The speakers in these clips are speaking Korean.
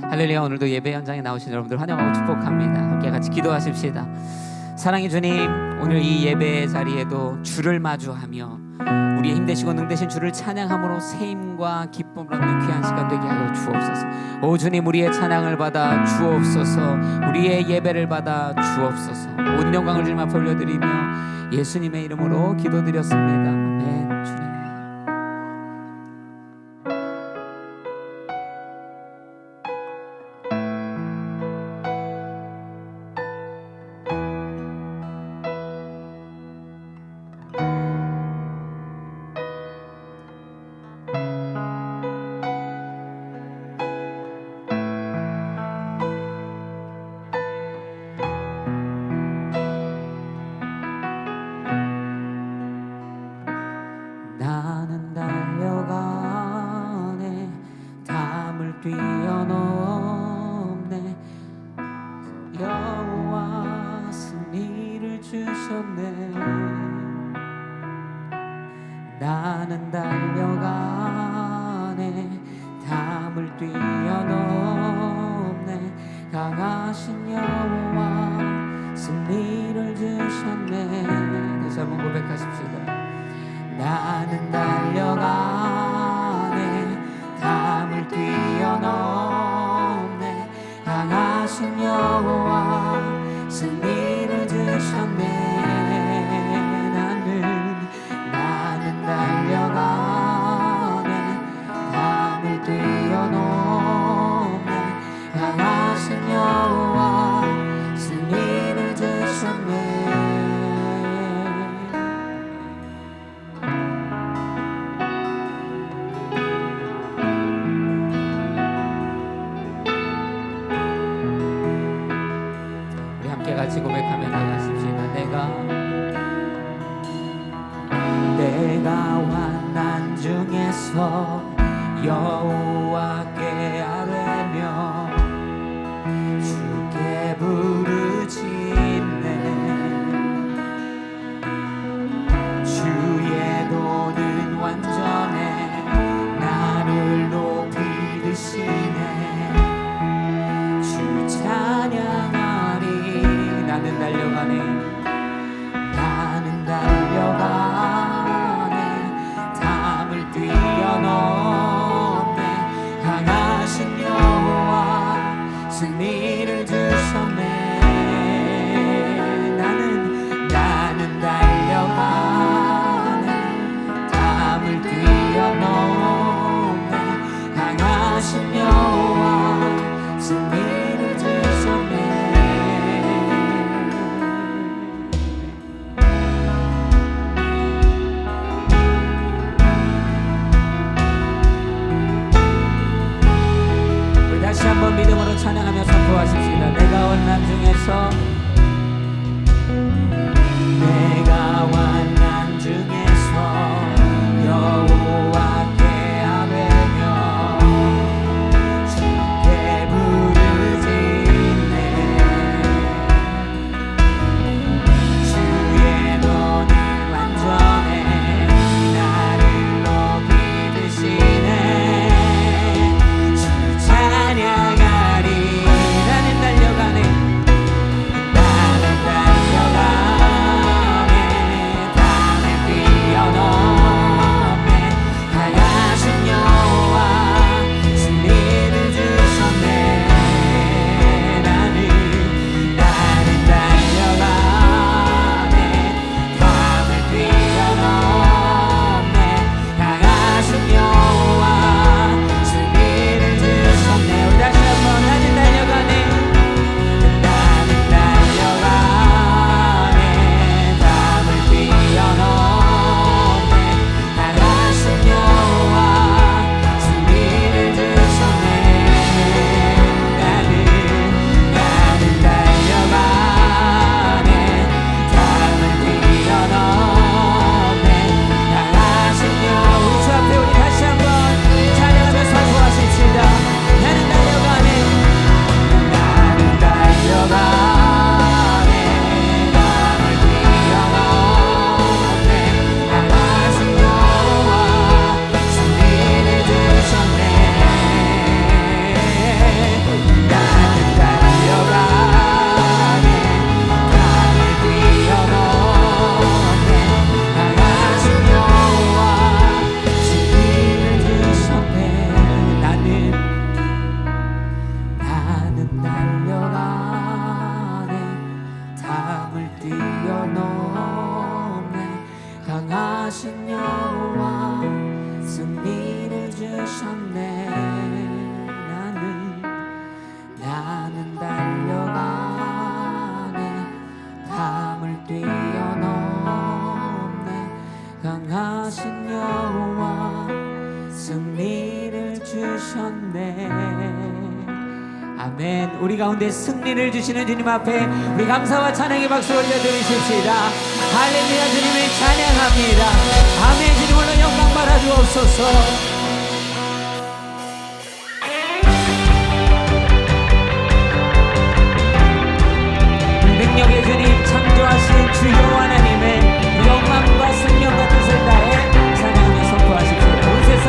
할렐루야. 오늘도 예배 현장에 나오신 여러분들 환영하고 축복합니다. 함께 같이 기도하십시다. 사랑의 주님, 오늘 이 예배 자리에도 주를 마주하며 우리의 힘되시고 능되신 주를 찬양함으로 새힘과 기쁨을 얻는 귀한 시간 되게 하여 주옵소서. 오 주님, 우리의 찬양을 받아 주옵소서. 우리의 예배를 받아 주옵소서. 온 영광을 주님 앞에 올려드리며 예수님의 이름으로 기도드렸습니다. 아멘. 주님. 나는 달려가네, 담을 뛰어넘네. 여호와 승리를 주셨네. 나는 달려가네, 담을 뛰어넘네. 강하신 여호와 승리를 주셨네. 다시 한번 고백하십시다. 나는 달려가네, 담을 뛰어넘네. 강하신 여호와 승리를 주셨네. 나는 달려가네, 담을 뛰어넘네. 강하신 여호와 승리를 주셨네. 같이 고백하며 나가십시다. 내가 환난 중에서 여호와께 아뢰며 주께 부르짖네. 주의 도는 완전해, 나를 높이 드시네. 주 찬양하리. 나는 달려가네, 나는 달려가네, 담을 뛰어넘네. 강하신 여호와 승리를 주셨네. 나는 달려가네, 담을 뛰어넘네. 강하신 여호와 승리를 주셨네. 다시 한번 믿음으로 찬양하며 선포하십시다. 내가 환난 중에서, 내가 환난 중에서 여호와께 아뢰며 주께 부르짖네. 주의 도는 완전해, 나를 높이 드시네. 찬양하리. 나는 달려가네, 나는 달려가네, 아멘. 우리 가운데 승리를 주시는 주님 앞에 우리 감사와 찬양의 박수 올려드리십시다. 할렐루야. 주님을 찬양합니다. 아멘. 주님으로 영광 받아 주옵소서. 능력의 주님, 창조하신 주 여호와 하나님의 영광과 승리와 뜻을 다해 찬양하며 선포하십시오. 온 세상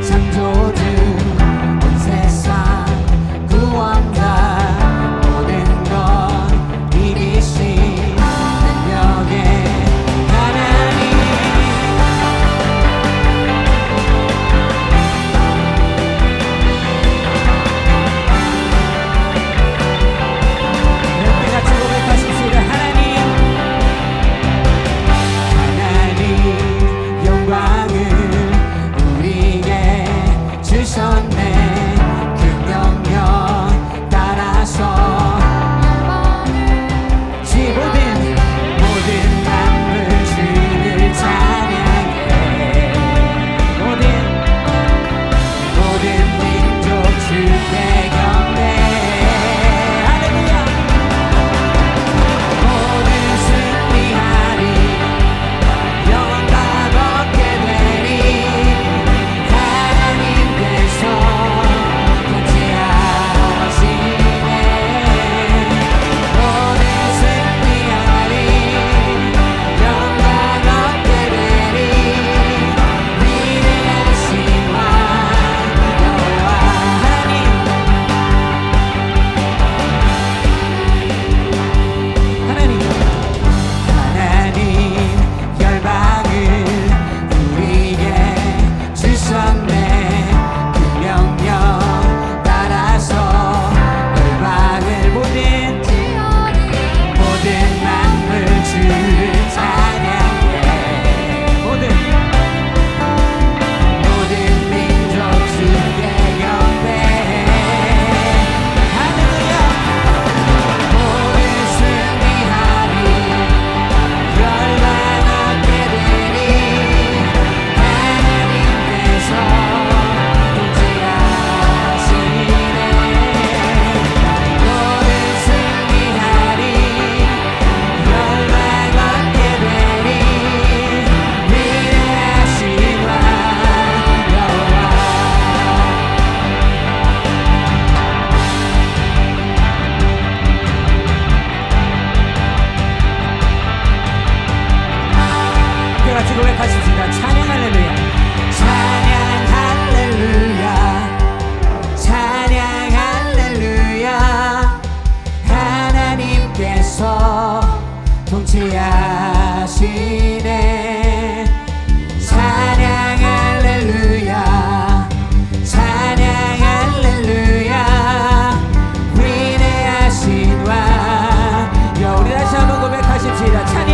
창조주, 온 세상 구원자, 모든 것 이기신 능력의 하나님. 같이 고백하십시다. 하나님 영광을 우리에게 주셨네. 그 명령 따라서 모든 만물 주를 찬양해. 모든 민족 주께 경배해. 할렐루야. 모든 승리하리, 영광 얻게 되리. 하나님께서 통치하시네. 모든 승리하리, 영광 얻게 되리. 위대하신 왕 여호와 하나님. 열방을 우리에게 주셨네. 그 명령 따라서 열방을 모든 만물 주를 찬양해. 모든 민족 주께 경배해. 할렐루야. 모든 승리하리, 열방 얻게 되리. 하나님께서 통치하시네. 모든 승리하리, 열방 얻게 되리. 위대하신 왕 여호와. 같이 고백하십시다. 찬양 할렐루야. 찬양 할렐루야. 찬양 할렐루야. 하나님께서 통치하시네. 찬양 할렐루야. 찬양 할렐루야. 위대하신 왕. 우리 다시 한번 고백하십시다. 찬양.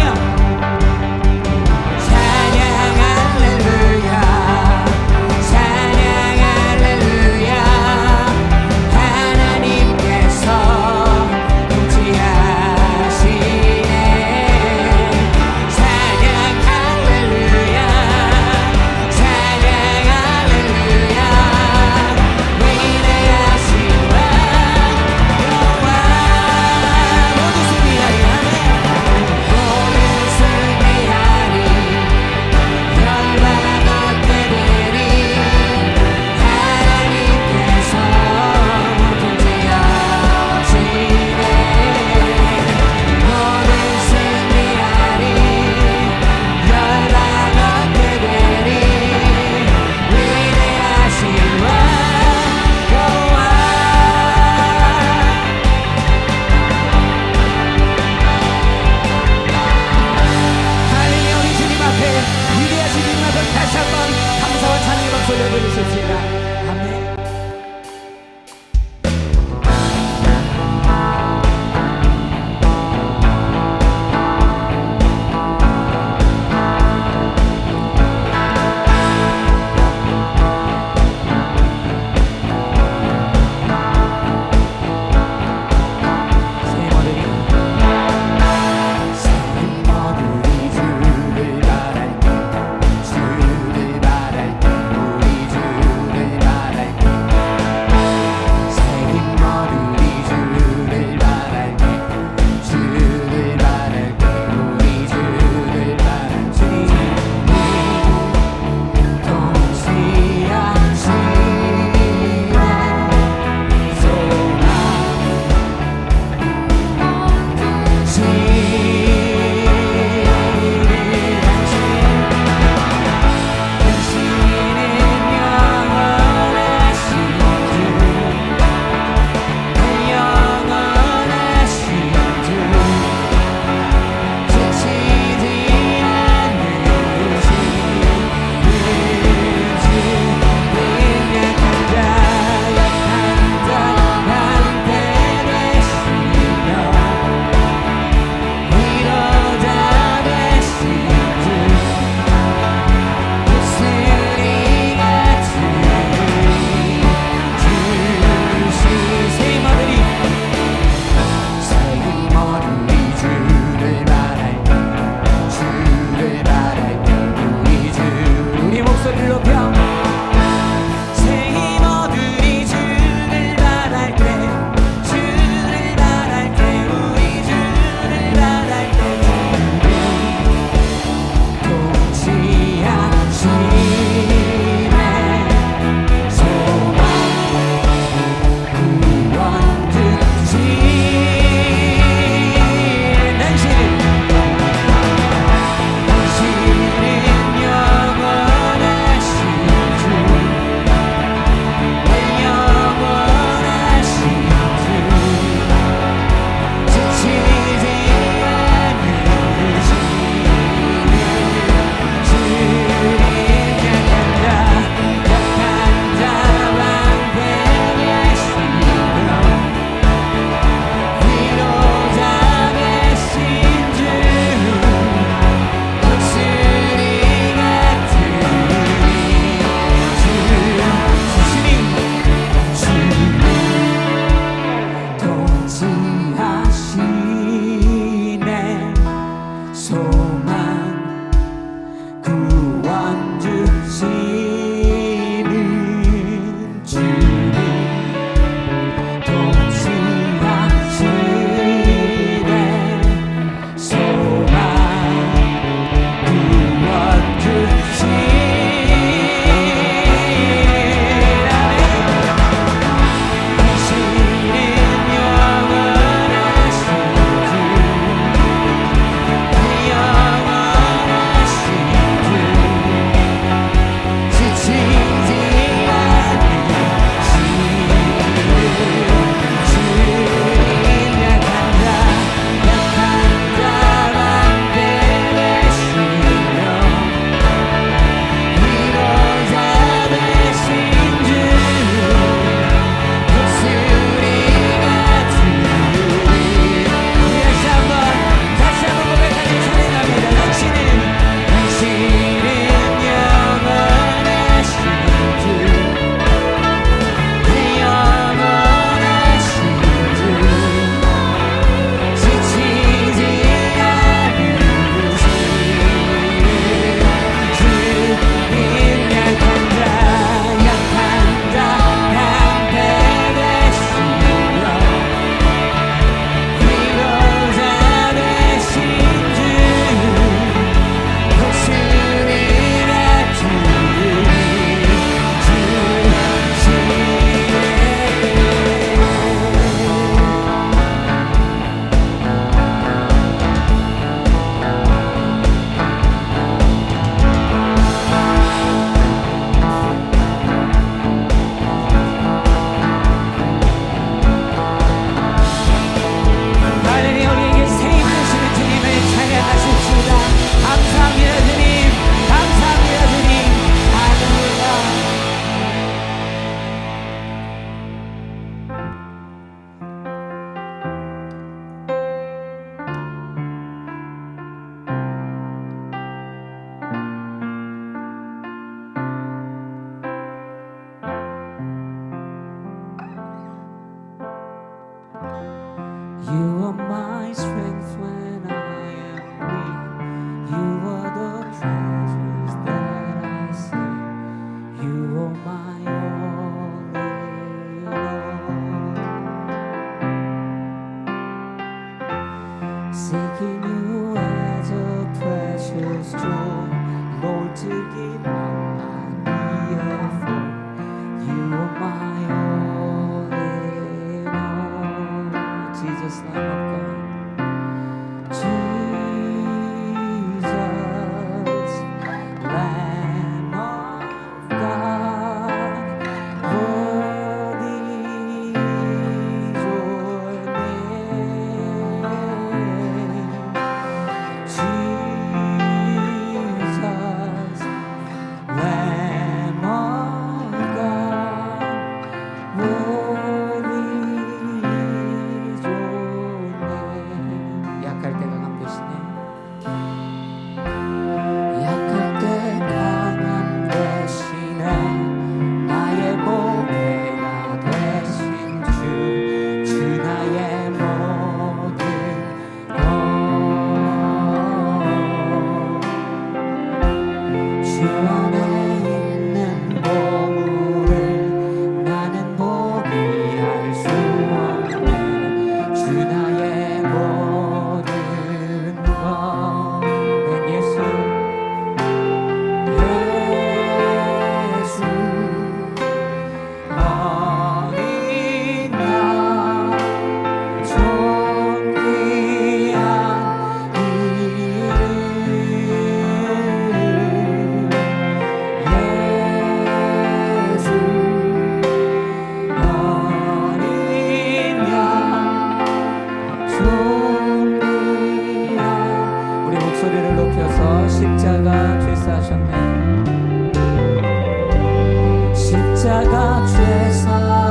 are my all in all. Seeking you as a precious joy, Lord, to give up my effort. You are my all in all. Jesus, Lamb of God. Jesus, Lamb of God, worthy is your name. Jesus, Lamb of God, worthy is your name. 약할 때 강함 되시네. 약할 때 강함 되시네. 나의 보배가 되신 주, 주 나의 모든 것. 주 안에 있는 보물을 나는 포기할 수 없네. 주 나의 모든 것. 내 예수, 예수 어린 양, 존귀한 이름. 예수 어린 양, 존귀한. 우리 목소리를 높여서 십자가 죄사하셨네. 십자가 죄사하셨네.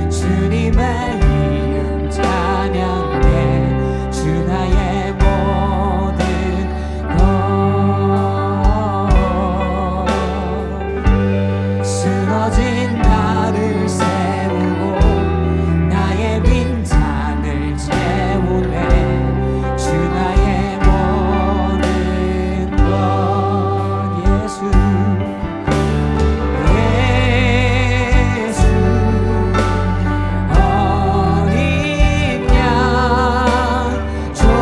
주님의 이름 찬양해. 주 나의 모든 것. 쓰러진 나를 세우고 나의 빈잔을 채우네. 주 나의 모든 것. 예수, 예수 어린 양, 존귀한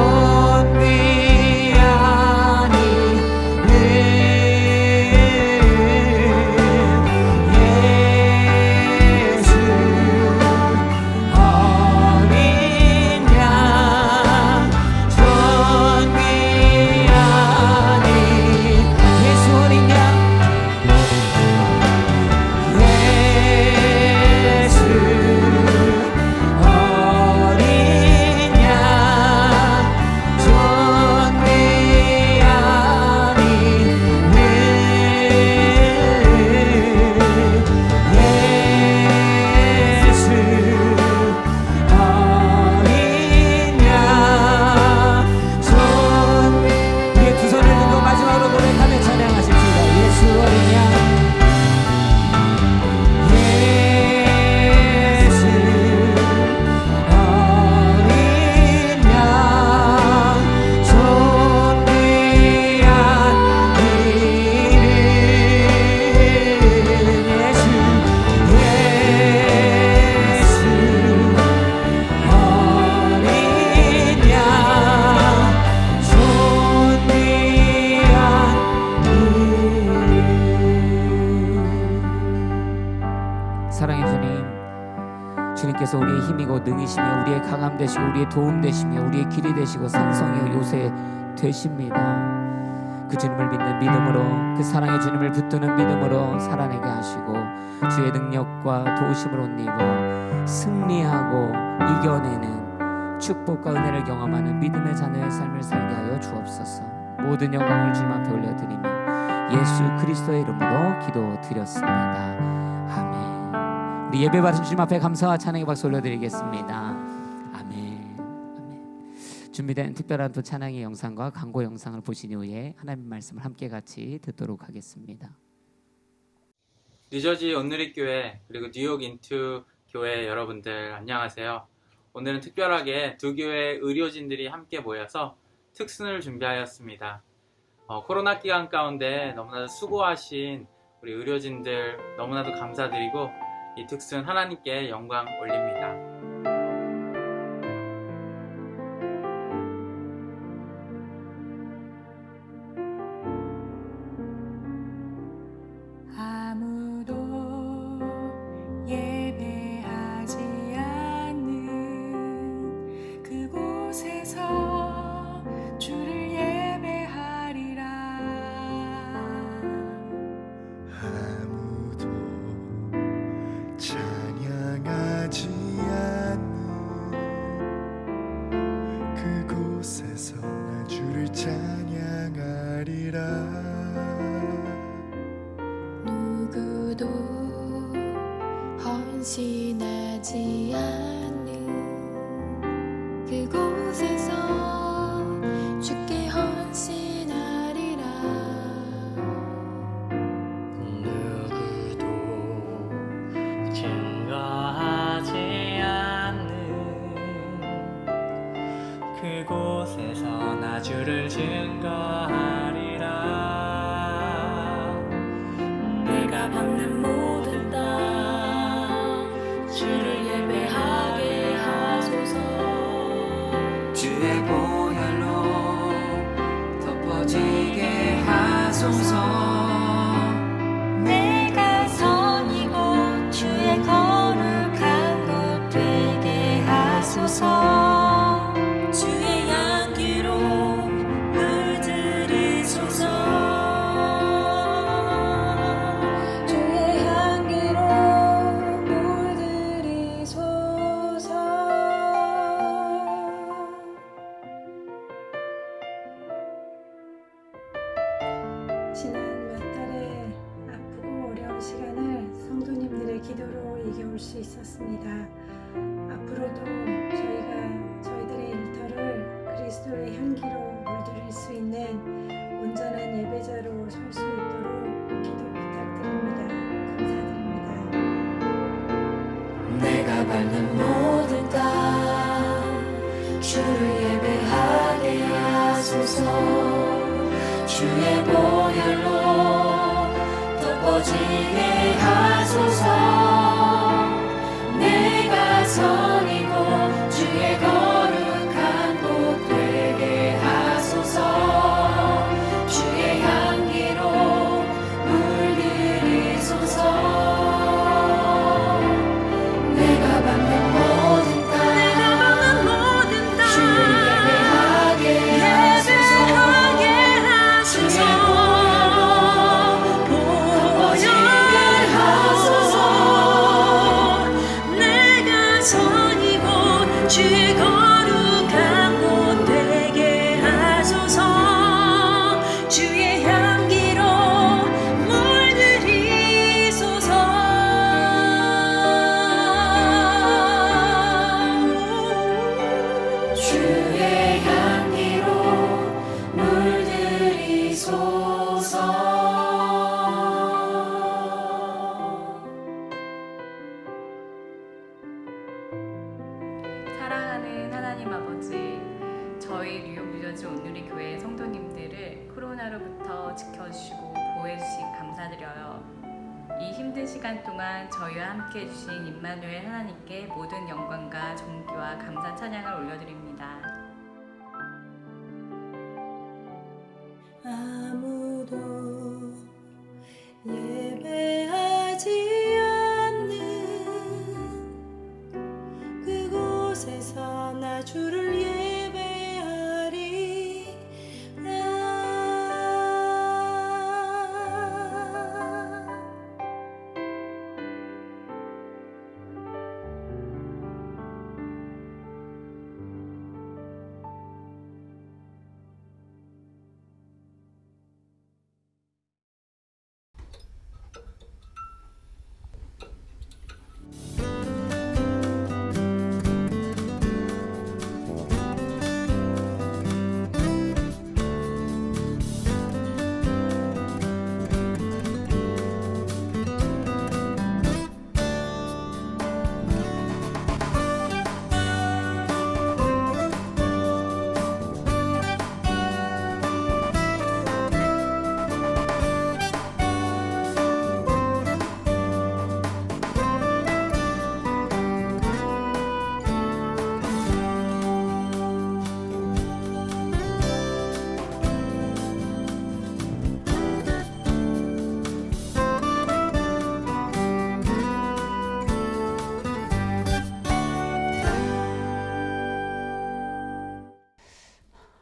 이름. 예수 어린 양, 존귀한 이름. 예수 어린 양, 예수 어린 양, 존귀한 이름. 예수 어린 양, 우리의 두 손을 들고 마지막으로 고백하며 찬양하십시다. 예수 어린 양, 예수 어린 양, 존귀한 이름. 예수, 예수 어린 양, 존귀한 이름. 사랑의 주님, 주님께서 우리의 힘이고 능이시며 우리의 강함 되시고 우리의 도움 되시며 우리의 길이 되시고 산성의 요새 되십니다. 그 주님을 믿는 믿음으로, 그 사랑의 주님을 붙드는 믿음으로 살아내게 하시고 주의 능력과 도우심을 옷 입어 승리하고 이겨내는 축복과 은혜를 경험하는 믿음의 자녀의 삶을 살게 하여 주옵소서. 모든 영광을 주님 앞에 올려드리며 예수 그리스도의 이름으로 기도드렸습니다. 아멘. 우리 예배 받으신 주님 앞에 감사와 찬양의 박수 올려드리겠습니다. 아멘. 아멘. 준비된 특별한 또 찬양의 영상과 광고 영상을 보신 이후에 하나님의 말씀을 함께 같이 듣도록 하겠습니다. 뉴저지 온누리교회 그리고 뉴욕 인투 교회 여러분들 안녕하세요. 오늘은 특별하게 두 교회 의료진들이 함께 모여서 특순을 준비하였습니다. 코로나 기간 가운데 너무나 수고하신 우리 의료진들 너무나도 감사드리고 이 특수는 하나님께 영광 올립니다. 아무도 예배하지 않는 그곳에서 주를 예배하리라. 아무도 찬양하지 않는 그곳에서 나 주를 찬양하리라. 누구도 헌신하지 않는 그곳에서 주께 헌신하리라. 누구도 증거하지 않는 그곳에서 나 주를 증거하리라. 내가 밟는 모든 땅 주를 예배하게 하소서. 주의 보혈로 덮어지게 하소서. 내가 선이고 주의 거룩한 곳 되게 하소서. 주의 향기로 물들이소서. 주의 향기로 물들이소서. 지난 몇 달의 아프고 어려운 시간을 성도님들의 기도로 이겨올 수 있었습니다. 앞으로도 저희들의 일터를 그리스도의 향기로 물들일 수 있는 온전한 예배자로 설 수 있도록 기도 부탁드립니다. 감사드립니다. 내가 밟는 모든 땅 주를 예배하게 하소서. 주의 보혈로 덮어지게 하소서. 내가 선이고 주의 거룩한 곳 되게 하소서. 주의 향기로 물들이소서. 내가 밟는 모든 땅 주를 예배하게 하소서. 주의 덮어지게 하소서. 내가 선이고 주의 거룩한 곳 되게 하소서. 주의 향기로 물들이소서. 주의 향기로 물들이소서. 사랑하는 하나님 아버지, 저희 뉴욕 뉴저지 온누리 교회 성도님들을 코로나로부터 지켜주시고 보호해주시 감사드려요. 이 힘든 시간 동안 저희와 함께 해주신 임마누엘 하나님께 모든 영광과 존귀와 감사 찬양을 올려드립니다. 아무도 예배하지 않는 그곳에서 나 주를 예배하리라.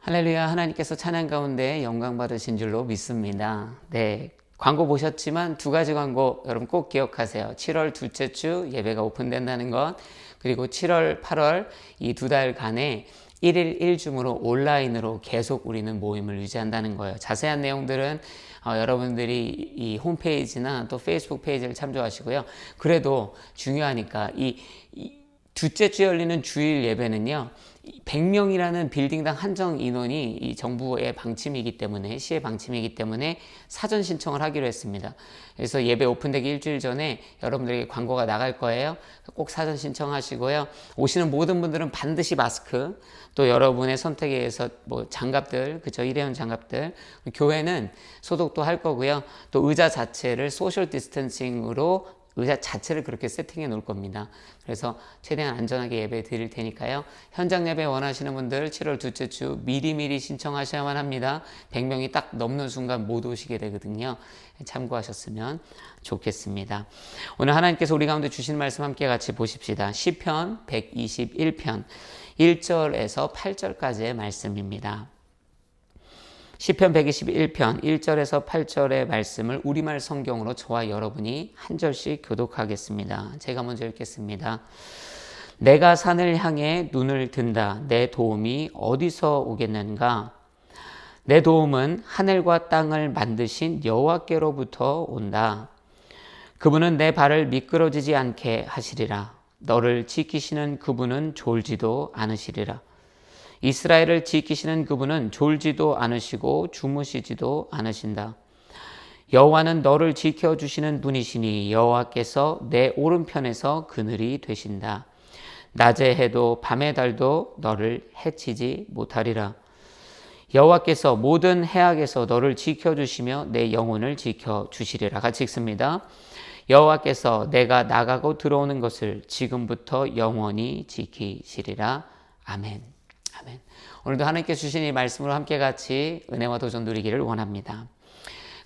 할렐루야. 하나님께서 찬양 가운데 영광 받으신 줄로 믿습니다. 네, 광고 보셨지만 두 가지 광고 여러분 꼭 기억하세요. 7월 둘째 주 예배가 오픈된다는 것, 그리고 7월 8월 이 두 달간에 1일 1줌으로 온라인으로 계속 우리는 모임을 유지한다는 거예요. 자세한 내용들은 여러분들이 이 홈페이지나 또 페이스북 페이지를 참조하시고요. 그래도 중요하니까 이 둘째 주에 열리는 주일 예배는요, 100명이라는 빌딩당 한정 인원이 이 정부의 방침이기 때문에, 시의 방침이기 때문에 사전 신청을 하기로 했습니다. 그래서 예배 오픈되기 일주일 전에 여러분들에게 광고가 나갈 거예요. 꼭 사전 신청하시고요. 오시는 모든 분들은 반드시 마스크, 또 여러분의 선택에 의해서 뭐 장갑들, 그죠? 일회용 장갑들, 교회는 소독도 할 거고요. 또 의자 자체를 소셜 디스턴싱으로 의자 자체를 그렇게 세팅해 놓을 겁니다. 그래서 최대한 안전하게 예배 드릴 테니까요. 현장 예배 원하시는 분들 7월 둘째 주 미리미리 신청하셔야만 합니다. 100명이 딱 넘는 순간 못 오시게 되거든요. 참고하셨으면 좋겠습니다. 오늘 하나님께서 우리 가운데 주신 말씀 함께 같이 보십시다. 시편 121편 1절에서 8절까지의 말씀입니다. 시편 121편 1절에서 8절의 말씀을 우리말 성경으로 저와 여러분이 한 절씩 교독하겠습니다. 제가 먼저 읽겠습니다. 내가 산을 향해 눈을 든다. 내 도움이 어디서 오겠는가? 내 도움은 하늘과 땅을 만드신 여호와께로부터 온다. 그분은 내 발을 미끄러지지 않게 하시리라. 너를 지키시는 그분은 졸지도 않으시리라. 이스라엘을 지키시는 그분은 졸지도 않으시고 주무시지도 않으신다. 여호와는 너를 지켜주시는 분이시니 여호와께서 내 오른편에서 그늘이 되신다. 낮의 해도 밤의 달도 너를 해치지 못하리라. 여호와께서 모든 해악에서 너를 지켜주시며 내 영혼을 지켜주시리라. 같이 읽습니다. 여호와께서 내가 나가고 들어오는 것을 지금부터 영원히 지키시리라. 아멘. 아멘. 오늘도 하나님께 주신 이 말씀으로 함께 같이 은혜와 도전 누리기를 원합니다.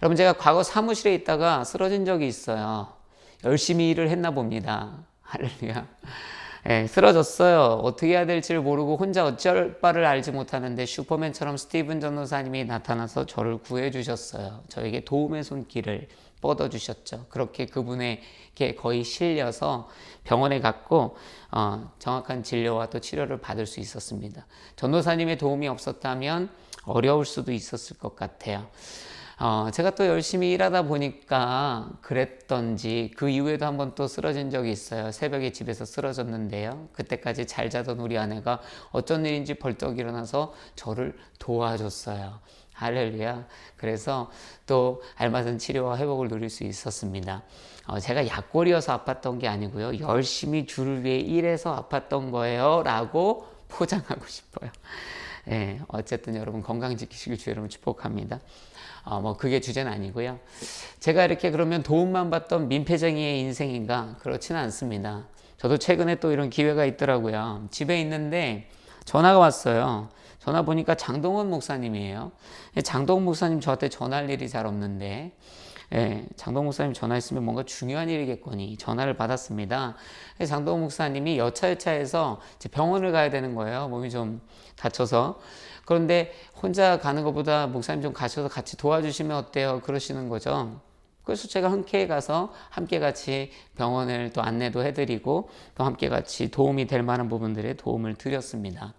여러분, 제가 과거 사무실에 있다가 쓰러진 적이 있어요. 열심히 일을 했나 봅니다. 할렐루야. 쓰러졌어요. 어떻게 해야 될지를 모르고 혼자 어쩔 바를 알지 못하는데 슈퍼맨처럼 스티븐 전도사님이 나타나서 저를 구해주셨어요. 저에게 도움의 손길을 뻗어주셨죠. 그렇게 그분에게 거의 실려서 병원에 갔고 정확한 진료와 또 치료를 받을 수 있었습니다. 전도사님의 도움이 없었다면 어려울 수도 있었을 것 같아요. 제가 또 열심히 일하다 보니까 그랬던지 그 이후에도 한번 또 쓰러진 적이 있어요. 새벽에 집에서 쓰러졌는데요. 그때까지 잘 자던 우리 아내가 어쩐 일인지 벌떡 일어나서 저를 도와줬어요. 할렐루야. 그래서 또 알맞은 치료와 회복을 누릴 수 있었습니다. 제가 약골이어서 아팠던 게 아니고요. 열심히 주를 위해 일해서 아팠던 거예요. 라고 포장하고 싶어요. 어쨌든 여러분 건강 지키시길 주 여러분 축복합니다. 그게 주제는 아니고요. 제가 이렇게 그러면 도움만 받던 민폐쟁이의 인생인가? 그렇지는 않습니다. 저도 최근에 또 이런 기회가 있더라고요. 집에 있는데 전화가 왔어요. 전화 보니까 장동원 목사님이에요. 장동원 목사님 저한테 전화할 일이 잘 없는데 장동원 목사님 전화했으면 뭔가 중요한 일이겠거니 전화를 받았습니다. 장동원 목사님이 여차여차해서 병원을 가야 되는 거예요. 몸이 좀 다쳐서. 그런데 혼자 가는 것보다 목사님 좀 가셔서 같이 도와주시면 어때요? 그러시는 거죠. 그래서 제가 흔쾌히 가서 함께 같이 병원을 또 안내도 해드리고 또 함께 같이 도움이 될 만한 부분들에 도움을 드렸습니다.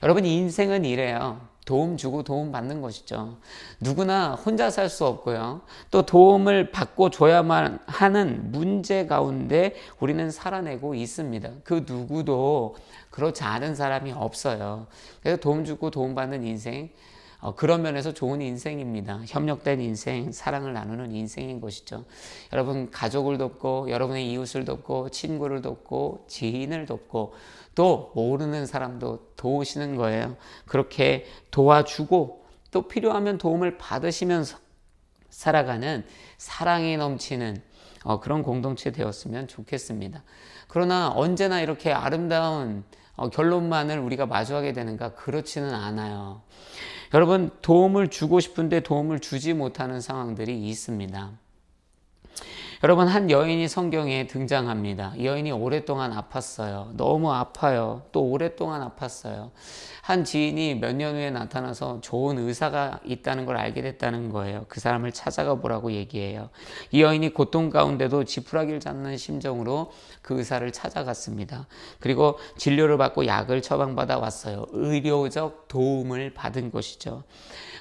여러분, 인생은 이래요. 도움 주고 도움 받는 것이죠. 누구나 혼자 살 수 없고요. 또 도움을 받고 줘야만 하는 문제 가운데 우리는 살아내고 있습니다. 그 누구도 그렇지 않은 사람이 없어요. 그래서 도움 주고 도움 받는 인생, 그런 면에서 좋은 인생입니다. 협력된 인생, 사랑을 나누는 인생인 것이죠. 여러분 가족을 돕고 여러분의 이웃을 돕고 친구를 돕고 지인을 돕고 또 모르는 사람도 도우시는 거예요. 그렇게 도와주고 또 필요하면 도움을 받으시면서 살아가는 사랑이 넘치는 그런 공동체 되었으면 좋겠습니다. 그러나 언제나 이렇게 아름다운 결론만을 우리가 마주하게 되는가? 그렇지는 않아요. 여러분, 도움을 주고 싶은데 도움을 주지 못하는 상황들이 있습니다. 여러분, 한 여인이 성경에 등장합니다. 이 여인이 오랫동안 아팠어요. 너무 아파요. 또 오랫동안 아팠어요. 한 지인이 몇 년 후에 나타나서 좋은 의사가 있다는 걸 알게 됐다는 거예요. 그 사람을 찾아가 보라고 얘기해요. 이 여인이 고통 가운데도 지푸라기를 잡는 심정으로 그 의사를 찾아갔습니다. 그리고 진료를 받고 약을 처방받아 왔어요. 의료적 도움을 받은 것이죠.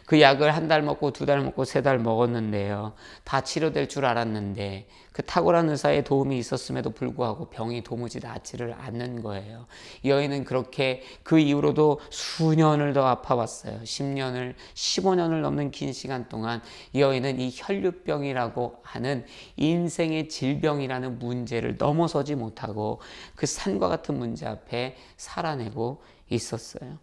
그 약을 1달 먹고 2달 먹고 3달 먹었는데요. 다 치료될 줄 알았는데 그 탁월한 의사의 도움이 있었음에도 불구하고 병이 도무지 낫지를 않는 거예요. 이 여인은 그렇게 그 이후로도 수년을 더 아파왔어요. 10년을, 15년을 넘는 긴 시간 동안 이 여인은 이 혈류병이라고 하는 인생의 질병이라는 문제를 넘어서지 못하고 그 산과 같은 문제 앞에 살아내고 있었어요.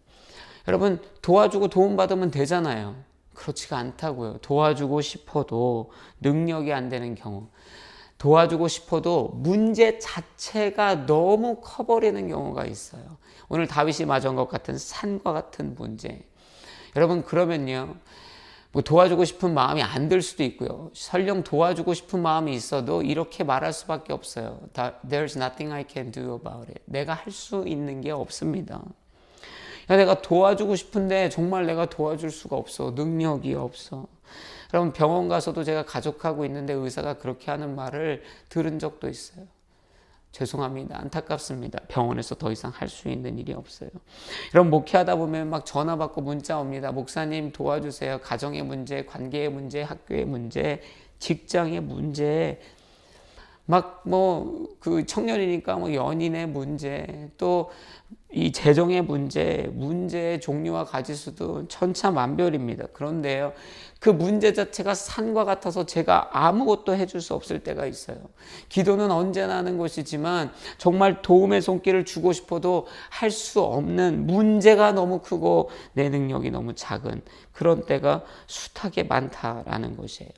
여러분, 도와주고 도움받으면 되잖아요. 그렇지가 않다고요. 도와주고 싶어도 능력이 안 되는 경우, 도와주고 싶어도 문제 자체가 너무 커버리는 경우가 있어요. 오늘 다윗이 맞은 것 같은 산과 같은 문제. 여러분, 그러면요, 뭐 도와주고 싶은 마음이 안 들 수도 있고요. 설령 도와주고 싶은 마음이 있어도 이렇게 말할 수밖에 없어요. There's nothing I can do about it. 내가 할 수 있는 게 없습니다. 내가 도와주고 싶은데 정말 내가 도와줄 수가 없어. 능력이 없어. 여러분, 병원 가서도 제가 가족하고 있는데 의사가 그렇게 하는 말을 들은 적도 있어요. 죄송합니다. 안타깝습니다. 병원에서 더 이상 할 수 있는 일이 없어요. 여러분, 목회하다 보면 막 전화 받고 문자 옵니다. 목사님 도와주세요. 가정의 문제, 관계의 문제, 학교의 문제, 직장의 문제, 막 뭐 그 청년이니까 뭐 연인의 문제, 또 이 재정의 문제의 종류와 가지수도 천차만별입니다. 그런데요, 그 문제 자체가 산과 같아서 제가 아무것도 해줄 수 없을 때가 있어요. 기도는 언제나 하는 것이지만 정말 도움의 손길을 주고 싶어도 할 수 없는, 문제가 너무 크고 내 능력이 너무 작은 그런 때가 숱하게 많다라는 것이에요.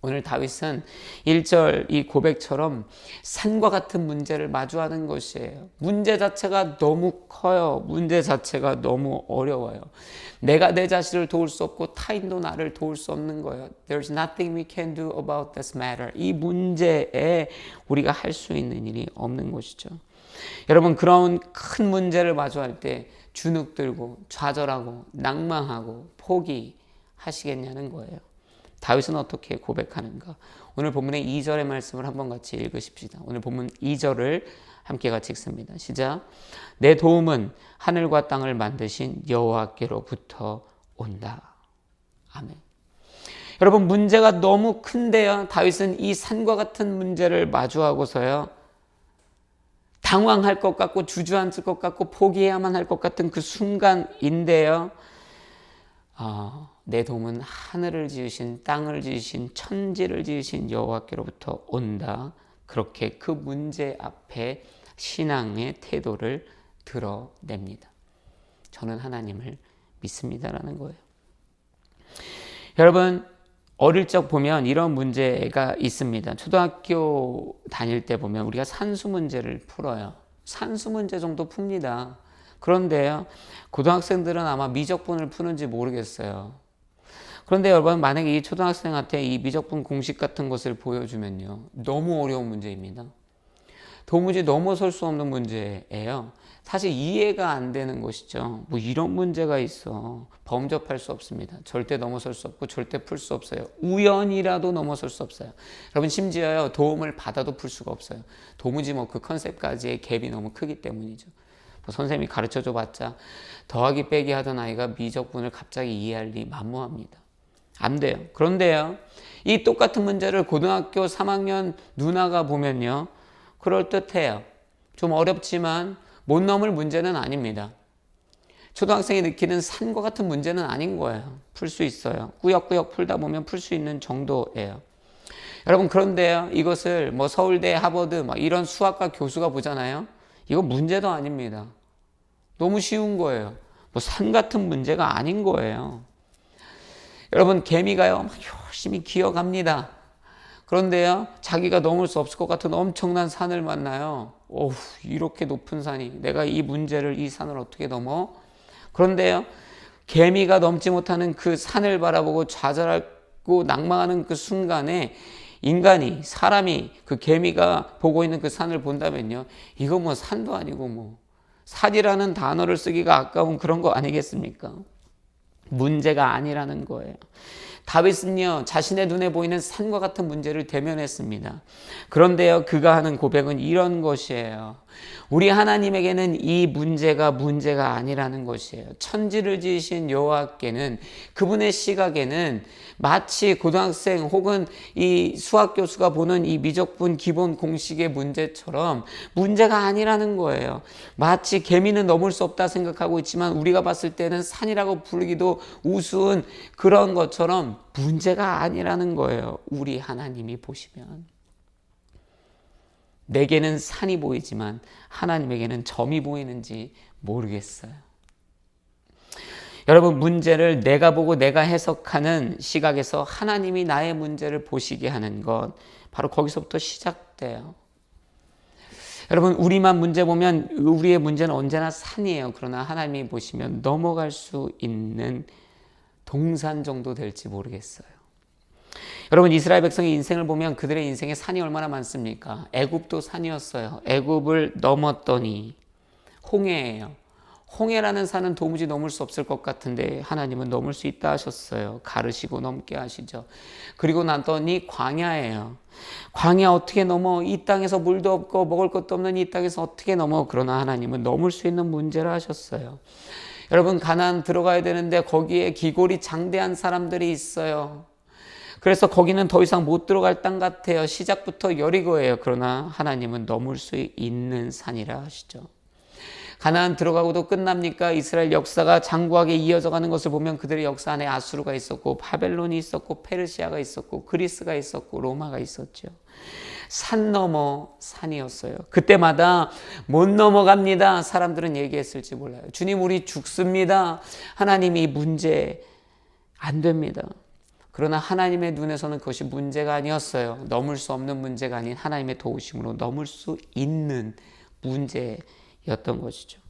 오늘 다윗은 1절 이 고백처럼 산과 같은 문제를 마주하는 것이에요. 문제 자체가 너무 커요. 문제 자체가 너무 어려워요. 내가 내 자신을 도울 수 없고 타인도 나를 도울 수 없는 거예요. There's nothing we can do about this matter. 이 문제에 우리가 할 수 있는 일이 없는 것이죠. 여러분, 그런 큰 문제를 마주할 때 주눅들고 좌절하고 낭망하고 포기하시겠냐는 거예요. 다윗은 어떻게 고백하는가? 오늘 본문의 2절의 말씀을 한번 같이 읽으십시다. 오늘 본문 2절을 함께 같이 읽습니다. 시작. 내 도움은 하늘과 땅을 만드신 여호와께로부터 온다. 아멘. 여러분, 문제가 너무 큰데요, 다윗은 이 산과 같은 문제를 마주하고서요, 당황할 것 같고 주저앉을 것 같고 포기해야만 할 것 같은 그 순간인데요, 내 도움은 하늘을 지으신, 땅을 지으신, 천지를 지으신 여호와께로부터 온다. 그렇게 그 문제 앞에 신앙의 태도를 드러냅니다. 저는 하나님을 믿습니다라는 거예요. 여러분, 어릴 적 보면 이런 문제가 있습니다. 초등학교 다닐 때 보면 우리가 산수 문제를 풀어요. 산수 문제 정도 풉니다. 그런데요, 고등학생들은 아마 미적분을 푸는지 모르겠어요. 그런데 여러분, 만약에 이 초등학생한테 이 미적분 공식 같은 것을 보여주면요, 너무 어려운 문제입니다. 도무지 넘어설 수 없는 문제예요. 사실 이해가 안 되는 것이죠. 뭐 이런 문제가 있어. 범접할 수 없습니다. 절대 넘어설 수 없고 절대 풀 수 없어요. 우연이라도 넘어설 수 없어요. 여러분, 심지어요, 도움을 받아도 풀 수가 없어요. 도무지 뭐 그 컨셉까지의 갭이 너무 크기 때문이죠. 뭐 선생님이 가르쳐줘 봤자 더하기 빼기 하던 아이가 미적분을 갑자기 이해할 리 만무합니다. 안 돼요. 그런데요, 이 똑같은 문제를 고등학교 3학년 누나가 보면요, 그럴듯해요. 좀 어렵지만 못 넘을 문제는 아닙니다. 초등학생이 느끼는 산과 같은 문제는 아닌 거예요. 풀 수 있어요. 꾸역꾸역 풀다 보면 풀 수 있는 정도예요. 여러분, 그런데요, 이것을 뭐 서울대, 하버드 막 이런 수학과 교수가 보잖아요. 이거 문제도 아닙니다. 너무 쉬운 거예요. 뭐 산 같은 문제가 아닌 거예요. 여러분, 개미가요, 막 열심히 기어갑니다. 그런데요, 자기가 넘을 수 없을 것 같은 엄청난 산을 만나요. 오우, 이렇게 높은 산이, 내가 이 문제를, 이 산을 어떻게 넘어? 그런데요, 개미가 넘지 못하는 그 산을 바라보고 좌절하고 낭망하는 그 순간에 인간이 사람이 그 개미가 보고 있는 그 산을 본다면요, 이거 뭐 산도 아니고 뭐 산이라는 단어를 쓰기가 아까운 그런 거 아니겠습니까? 문제가 아니라는 거예요. 다윗은요, 자신의 눈에 보이는 산과 같은 문제를 대면했습니다. 그런데요, 그가 하는 고백은 이런 것이에요. 우리 하나님에게는 이 문제가 아니라는 것이에요. 천지를 지으신 여호와께는, 그분의 시각에는 마치 고등학생 혹은 이 수학 교수가 보는 이 미적분 기본 공식의 문제처럼 문제가 아니라는 거예요. 마치 개미는 넘을 수 없다 생각하고 있지만 우리가 봤을 때는 산이라고 부르기도 우스운 그런 것처럼 문제가 아니라는 거예요. 우리 하나님이 보시면. 내게는 산이 보이지만 하나님에게는 점이 보이는지 모르겠어요. 여러분, 문제를 내가 보고 내가 해석하는 시각에서 하나님이 나의 문제를 보시게 하는 것, 바로 거기서부터 시작돼요. 여러분, 우리만 문제 보면 우리의 문제는 언제나 산이에요. 그러나 하나님이 보시면 넘어갈 수 있는 동산 정도 될지 모르겠어요. 여러분, 이스라엘 백성의 인생을 보면 그들의 인생에 산이 얼마나 많습니까? 애굽도 산이었어요. 애굽을 넘었더니 홍해예요. 홍해라는 산은 도무지 넘을 수 없을 것 같은데 하나님은 넘을 수 있다 하셨어요. 가르시고 넘게 하시죠. 그리고 났더니 광야예요. 광야 어떻게 넘어? 이 땅에서 물도 없고 먹을 것도 없는 이 땅에서 어떻게 넘어? 그러나 하나님은 넘을 수 있는 문제를 하셨어요. 여러분, 가나안 들어가야 되는데 거기에 기골이 장대한 사람들이 있어요. 그래서 거기는 더 이상 못 들어갈 땅 같아요. 시작부터 여리고예요. 그러나 하나님은 넘을 수 있는 산이라 하시죠. 가나안 들어가고도 끝납니까? 이스라엘 역사가 장구하게 이어져 가는 것을 보면 그들의 역사 안에 아수르가 있었고 바벨론이 있었고 페르시아가 있었고 그리스가 있었고 로마가 있었죠. 산 넘어 산이었어요. 그때마다 못 넘어갑니다. 사람들은 얘기했을지 몰라요. 주님, 우리 죽습니다. 하나님이 문제 안 됩니다. 그러나 하나님의 눈에서는 그것이 문제가 아니었어요. 넘을 수 없는 문제가 아닌 하나님의 도우심으로 넘을 수 있는 문제였던 것이죠.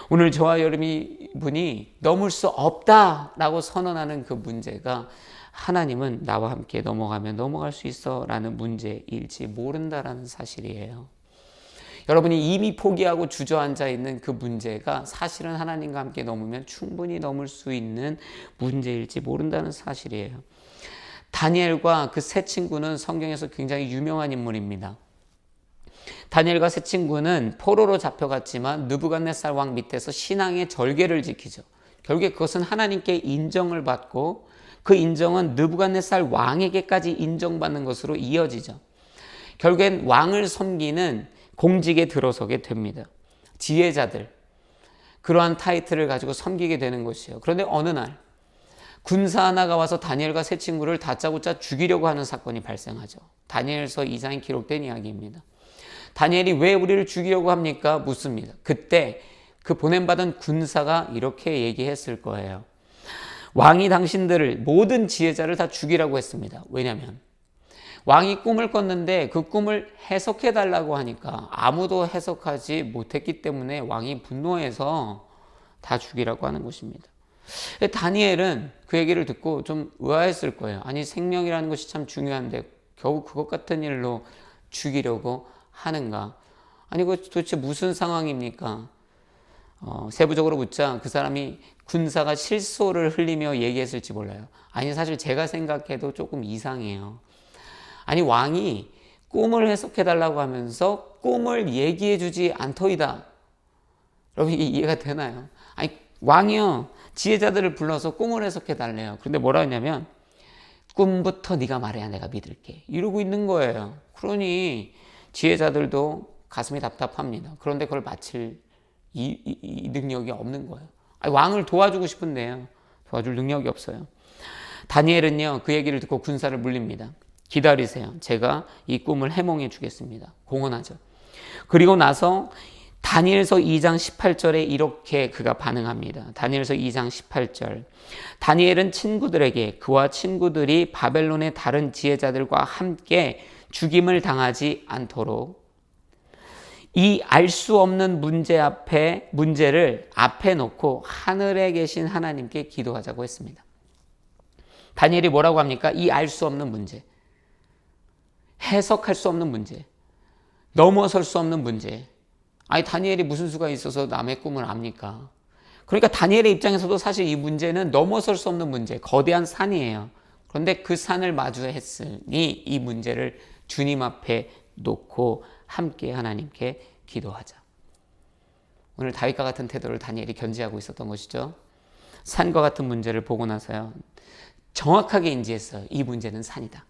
오늘 저와 여러분이 넘을 수 없다라고 선언하는 그 문제가 하나님은 나와 함께 넘어가면 넘어갈 수 있어 라는 문제일지 모른다라는 사실이에요. 여러분이 이미 포기하고 주저앉아 있는 그 문제가 사실은 하나님과 함께 넘으면 충분히 넘을 수 있는 문제일지 모른다는 사실이에요. 다니엘과 그 세 친구는 성경에서 굉장히 유명한 인물입니다. 다니엘과 세 친구는 포로로 잡혀갔지만 느부갓네살 왕 밑에서 신앙의 절개를 지키죠. 결국에 그것은 하나님께 인정을 받고 그 인정은 느부갓네살 왕에게까지 인정받는 것으로 이어지죠. 결국엔 왕을 섬기는 공직에 들어서게 됩니다. 지혜자들, 그러한 타이틀을 가지고 섬기게 되는 것이에요. 그런데 어느 날 군사 하나가 와서 다니엘과 세 친구를 다짜고짜 죽이려고 하는 사건이 발생하죠. 다니엘서 2장에 기록된 이야기입니다. 다니엘이 왜 우리를 죽이려고 합니까? 묻습니다. 그때 그 보냄받은 군사가 이렇게 얘기했을 거예요. 왕이 당신들을, 모든 지혜자를 다 죽이라고 했습니다. 왜냐하면 왕이 꿈을 꿨는데 그 꿈을 해석해 달라고 하니까 아무도 해석하지 못했기 때문에 왕이 분노해서 다 죽이라고 하는 것입니다. 다니엘은 그 얘기를 듣고 좀 의아했을 거예요. 아니, 생명이라는 것이 참 중요한데 겨우 그것 같은 일로 죽이려고 하는가? 아니, 그 도대체 무슨 상황입니까? 세부적으로 묻자 그 사람이 군사가 실소를 흘리며 얘기했을지 몰라요. 아니, 사실 제가 생각해도 조금 이상해요. 아니, 왕이 꿈을 해석해달라고 하면서 꿈을 얘기해주지 않더이다. 여러분, 이게 이해가 되나요? 아니, 왕이요, 지혜자들을 불러서 꿈을 해석해달래요. 그런데 뭐라 했냐면 꿈부터 네가 말해야 내가 믿을게, 이러고 있는 거예요. 그러니 지혜자들도 가슴이 답답합니다. 그런데 그걸 마칠 이 능력이 없는 거예요. 아니, 왕을 도와주고 싶은데요, 도와줄 능력이 없어요. 다니엘은요, 그 얘기를 듣고 군사를 물립니다. 기다리세요. 제가 이 꿈을 해몽해 주겠습니다. 공언하죠. 그리고 나서 다니엘서 2장 18절에 이렇게 그가 반응합니다. 다니엘서 2장 18절. 다니엘은 친구들에게 그와 친구들이 바벨론의 다른 지혜자들과 함께 죽임을 당하지 않도록 이 알 수 없는 문제를 앞에 놓고 하늘에 계신 하나님께 기도하자고 했습니다. 다니엘이 뭐라고 합니까? 이 알 수 없는 문제. 해석할 수 없는 문제, 넘어설 수 없는 문제. 아니 다니엘이 무슨 수가 있어서 남의 꿈을 압니까? 그러니까 다니엘의 입장에서도 사실 이 문제는 넘어설 수 없는 문제, 거대한 산이에요. 그런데 그 산을 마주했으니 이 문제를 주님 앞에 놓고 함께 하나님께 기도하자. 오늘 다윗과 같은 태도를 다니엘이 견지하고 있었던 것이죠. 산과 같은 문제를 보고 나서요, 정확하게 인지했어요. 이 문제는 산이다.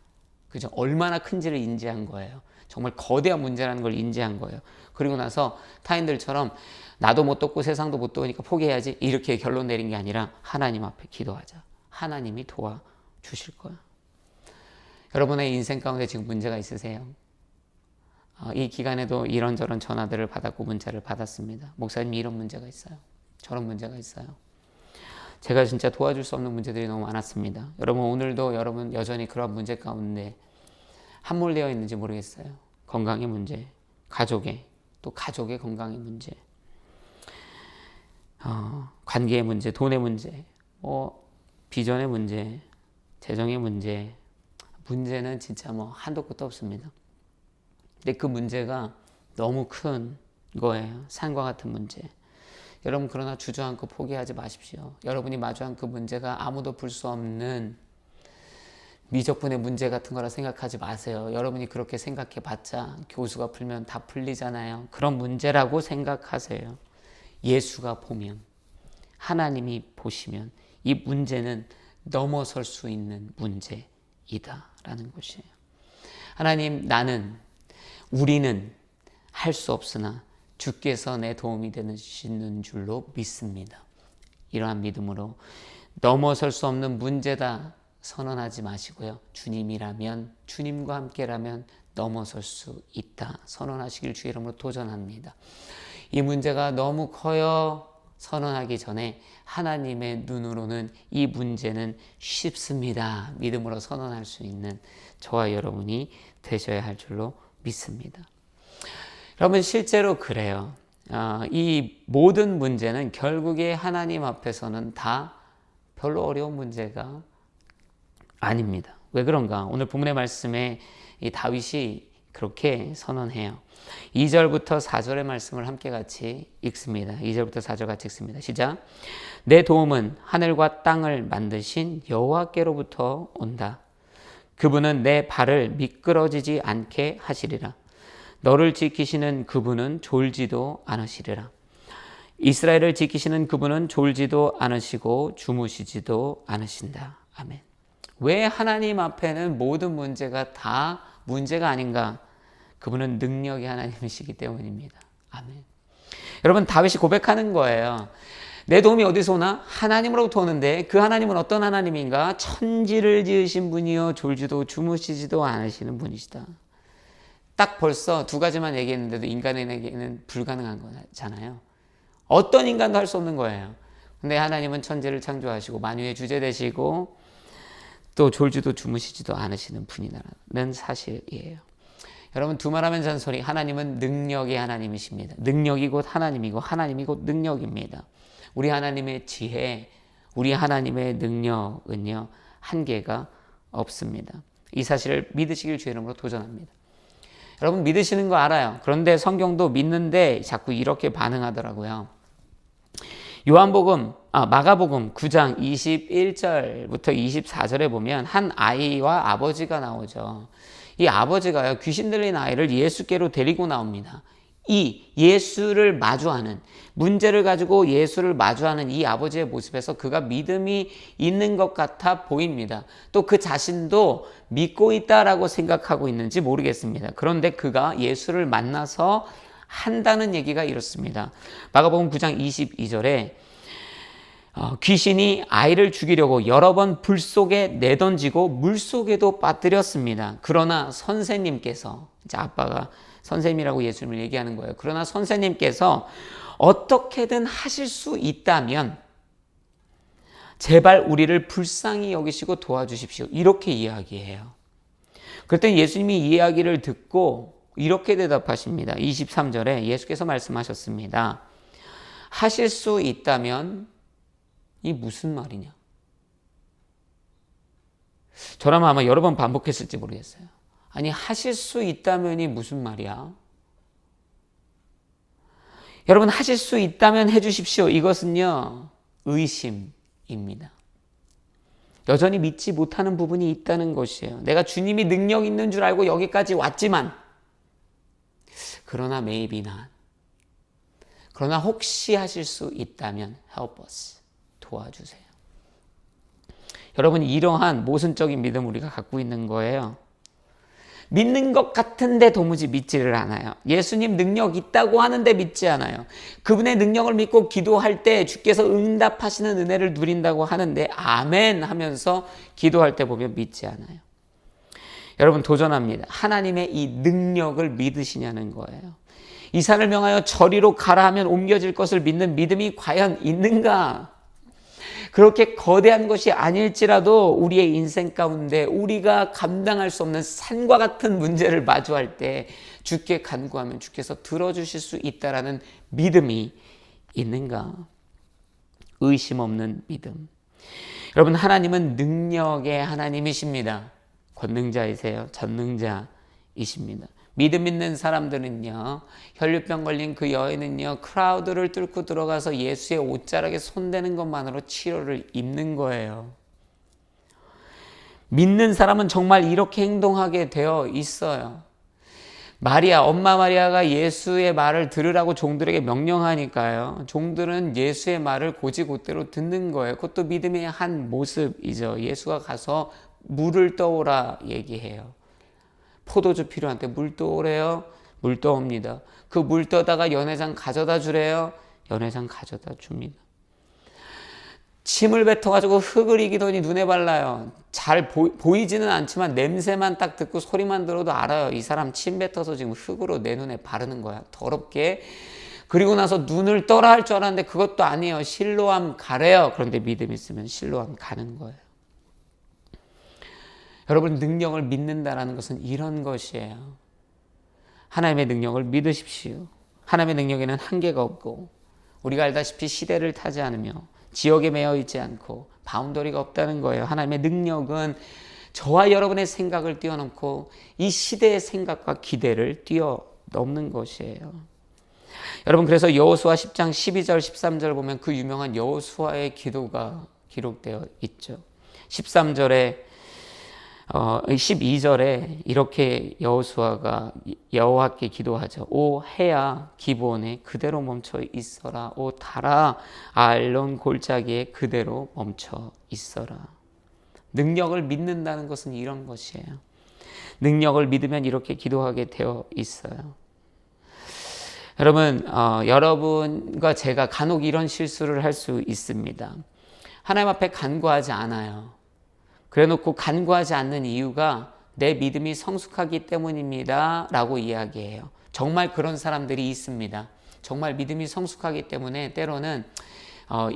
그죠? 얼마나 큰지를 인지한 거예요. 정말 거대한 문제라는 걸 인지한 거예요. 그리고 나서 타인들처럼 나도 못 돕고 세상도 못 도우니까 포기해야지 이렇게 결론 내린 게 아니라 하나님 앞에 기도하자. 하나님이 도와주실 거야. 여러분의 인생 가운데 지금 문제가 있으세요? 이 기간에도 이런저런 전화들을 받았고 문자를 받았습니다. 목사님 이런 문제가 있어요. 저런 문제가 있어요. 제가 진짜 도와줄 수 없는 문제들이 너무 많았습니다. 여러분 오늘도 여러분 여전히 그런 문제 가운데 함몰되어 있는지 모르겠어요. 건강의 문제, 가족의 건강의 문제, 관계의 문제, 돈의 문제, 비전의 문제, 재정의 문제, 문제는 진짜 한도 끝도 없습니다. 근데 그 문제가 너무 큰 거예요. 산과 같은 문제. 여러분 그러나 주저앉고 포기하지 마십시오. 여러분이 마주한 그 문제가 아무도 풀 수 없는 미적분의 문제 같은 거라 생각하지 마세요. 여러분이 그렇게 생각해 봤자 교수가 풀면 다 풀리잖아요. 그런 문제라고 생각하세요. 예수가 보면, 하나님이 보시면 이 문제는 넘어설 수 있는 문제이다라는 것이에요. 하나님, 우리는 할 수 없으나 주께서 내 도움이 되시는 줄로 믿습니다. 이러한 믿음으로 넘어설 수 없는 문제다 선언하지 마시고요. 주님이라면, 주님과 함께라면 넘어설 수 있다 선언하시길 주의 이름으로 도전합니다. 이 문제가 너무 커요 선언하기 전에 하나님의 눈으로는 이 문제는 쉽습니다. 믿음으로 선언할 수 있는 저와 여러분이 되셔야 할 줄로 믿습니다. 여러분 실제로 그래요. 이 모든 문제는 결국에 하나님 앞에서는 다 별로 어려운 문제가 아닙니다. 왜 그런가? 오늘 본문의 말씀에 이 다윗이 그렇게 선언해요. 2절부터 4절의 말씀을 함께 같이 읽습니다. 2절부터 4절 같이 읽습니다. 시작. 내 도움은 하늘과 땅을 만드신 여호와께로부터 온다. 그분은 내 발을 미끄러지지 않게 하시리라. 너를 지키시는 그분은 졸지도 않으시리라. 이스라엘을 지키시는 그분은 졸지도 않으시고 주무시지도 않으신다. 아멘. 왜 하나님 앞에는 모든 문제가 다 문제가 아닌가? 그분은 능력의 하나님이시기 때문입니다. 아멘. 여러분 다윗이 고백하는 거예요. 내 도움이 어디서 오나? 하나님으로부터 오는데 그 하나님은 어떤 하나님인가? 천지를 지으신 분이요 졸지도 주무시지도 않으시는 분이시다. 딱 벌써 두 가지만 얘기했는데도 인간에게는 불가능한 거잖아요. 어떤 인간도 할 수 없는 거예요. 근데 하나님은 천지를 창조하시고 만유의 주제 되시고 또 졸지도 주무시지도 않으시는 분이라는 사실이에요. 여러분 두말하면 잔소리. 하나님은 능력의 하나님이십니다. 능력이 곧 하나님이고 하나님이 곧 능력입니다. 우리 하나님의 지혜, 우리 하나님의 능력은요 한계가 없습니다. 이 사실을 믿으시길 주의 이름으로 도전합니다. 여러분 믿으시는 거 알아요. 그런데 성경도 믿는데 자꾸 이렇게 반응하더라고요. 마가복음 9장 21절부터 24절에 보면 한 아이와 아버지가 나오죠. 이 아버지가요 귀신 들린 아이를 예수께로 데리고 나옵니다. 이 예수를 마주하는, 문제를 가지고 예수를 마주하는 이 아버지의 모습에서 그가 믿음이 있는 것 같아 보입니다. 또 그 자신도 믿고 있다라고 생각하고 있는지 모르겠습니다. 그런데 그가 예수를 만나서 한다는 얘기가 이렇습니다. 마가복음 9장 22절에 귀신이 아이를 죽이려고 여러 번 불 속에 내던지고 물 속에도 빠뜨렸습니다. 그러나 선생님께서, 이제 아빠가 선생님이라고 예수님을 얘기하는 거예요. 그러나 선생님께서 어떻게든 하실 수 있다면 제발 우리를 불쌍히 여기시고 도와주십시오. 이렇게 이야기해요. 그랬더니 예수님이 이 이야기를 듣고 이렇게 대답하십니다. 23절에 예수께서 말씀하셨습니다. 하실 수 있다면 이 무슨 말이냐? 저라면 아마 여러 번 반복했을지 모르겠어요. 아니, 하실 수 있다면이 무슨 말이야? 여러분, 하실 수 있다면 해주십시오. 이것은요, 의심입니다. 여전히 믿지 못하는 부분이 있다는 것이에요. 내가 주님이 능력 있는 줄 알고 여기까지 왔지만, 그러나 maybe not. 그러나 혹시 하실 수 있다면 help us. 도와주세요. 여러분, 이러한 모순적인 믿음 우리가 갖고 있는 거예요. 믿는 것 같은데 도무지 믿지를 않아요. 예수님 능력 있다고 하는데 믿지 않아요. 그분의 능력을 믿고 기도할 때 주께서 응답하시는 은혜를 누린다고 하는데 아멘 하면서 기도할 때 보면 믿지 않아요. 여러분, 도전합니다. 하나님의 이 능력을 믿으시냐는 거예요. 이 산을 명하여 저리로 가라 하면 옮겨질 것을 믿는 믿음이 과연 있는가? 그렇게 거대한 것이 아닐지라도 우리의 인생 가운데 우리가 감당할 수 없는 산과 같은 문제를 마주할 때 주께 간구하면 주께서 들어주실 수 있다라는 믿음이 있는가? 의심 없는 믿음. 여러분, 하나님은 능력의 하나님이십니다. 권능자이세요. 전능자이십니다. 믿음 있는 사람들은요, 혈류병 걸린 그 여인은요, 크라우드를 뚫고 들어가서 예수의 옷자락에 손대는 것만으로 치료를 입는 거예요. 믿는 사람은 정말 이렇게 행동하게 되어 있어요. 마리아, 엄마 마리아가 예수의 말을 들으라고 종들에게 명령하니까요, 종들은 예수의 말을 곧이곧대로 듣는 거예요. 그것도 믿음의 한 모습이죠. 예수가 가서 물을 떠오라 얘기해요. 포도주 필요한데 물 떠오래요. 물 떠옵니다. 그 물 떠다가 연회장 가져다 주래요. 연회장 가져다 줍니다. 침을 뱉어가지고 흙을 이기더니 눈에 발라요. 잘 보이지는 않지만 냄새만 딱 듣고 소리만 들어도 알아요. 이 사람 침 뱉어서 지금 흙으로 내 눈에 바르는 거야. 더럽게. 그리고 나서 눈을 떠라 할 줄 알았는데 그것도 아니에요. 실로암 가래요. 그런데 믿음 있으면 실로암 가는 거예요. 여러분, 능력을 믿는다라는 것은 이런 것이에요. 하나님의 능력을 믿으십시오. 하나님의 능력에는 한계가 없고 우리가 알다시피 시대를 타지 않으며 지역에 매여 있지 않고 바운더리가 없다는 거예요. 하나님의 능력은 저와 여러분의 생각을 뛰어넘고 이 시대의 생각과 기대를 뛰어넘는 것이에요. 여러분, 그래서 여호수아 10장 12절 13절 보면 그 유명한 여호수아의 기도가 기록되어 있죠. 12절에 이렇게 여호수아가 여호와께 기도하죠. 오 해야 기브온에 그대로 멈춰 있어라. 오 달아 알론 골짜기에 그대로 멈춰 있어라. 능력을 믿는다는 것은 이런 것이에요. 능력을 믿으면 이렇게 기도하게 되어 있어요. 여러분, 여러분과 제가 간혹 이런 실수를 할 수 있습니다. 하나님 앞에 간구하지 않아요. 그래놓고 간구하지 않는 이유가 내 믿음이 성숙하기 때문입니다 라고 이야기해요. 정말 그런 사람들이 있습니다. 정말 믿음이 성숙하기 때문에 때로는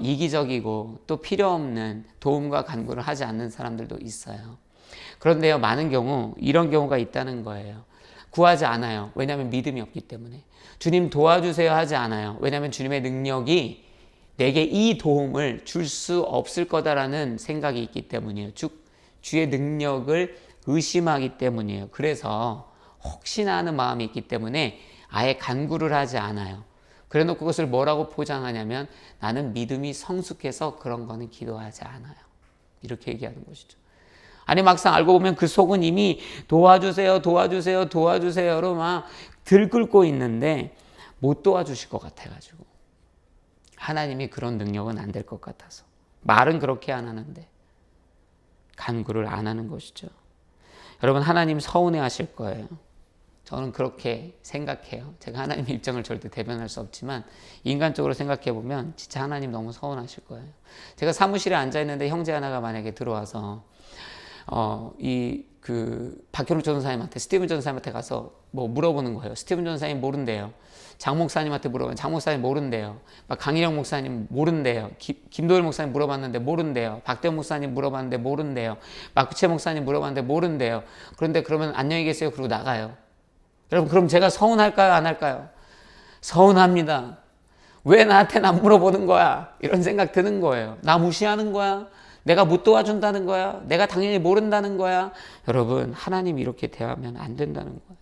이기적이고 또 필요 없는 도움과 간구를 하지 않는 사람들도 있어요. 그런데요, 많은 경우 이런 경우가 있다는 거예요. 구하지 않아요. 왜냐하면 믿음이 없기 때문에. 주님 도와주세요 하지 않아요. 왜냐하면 주님의 능력이 내게 이 도움을 줄 수 없을 거다라는 생각이 있기 때문이에요. 주의 능력을 의심하기 때문이에요. 그래서 혹시나 하는 마음이 있기 때문에 아예 간구를 하지 않아요. 그래놓고 그것을 뭐라고 포장하냐면 나는 믿음이 성숙해서 그런 거는 기도하지 않아요. 이렇게 얘기하는 것이죠. 아니, 막상 알고 보면 그 속은 이미 도와주세요, 도와주세요, 도와주세요로 막 들끓고 있는데 못 도와주실 것 같아가지고. 하나님이 그런 능력은 안 될 것 같아서. 말은 그렇게 안 하는데 간구를 안 하는 것이죠. 여러분, 하나님 서운해 하실 거예요. 저는 그렇게 생각해요. 제가 하나님의 입장을 절대 대변할 수 없지만 인간적으로 생각해 보면 진짜 하나님 너무 서운하실 거예요. 제가 사무실에 앉아 있는데 형제 하나가 만약에 들어와서 박현욱 전사님한테, 스티븐 전사님한테 가서 뭐 물어보는 거예요. 스티븐 전사님 모른대요. 장 목사님한테 물어보면 장 목사님 모른대요. 막 강일영 목사님 모른대요. 김도일 목사님 물어봤는데 모른대요. 박대원 목사님 물어봤는데 모른대요. 마쿠체 목사님 물어봤는데 모른대요. 그런데 그러면 안녕히 계세요. 그러고 나가요. 여러분, 그럼 제가 서운할까요? 안 할까요? 서운합니다. 왜 나한테는 안 물어보는 거야? 이런 생각 드는 거예요. 나 무시하는 거야? 내가 못 도와준다는 거야? 내가 당연히 모른다는 거야? 여러분, 하나님 이렇게 대하면 안 된다는 거예요.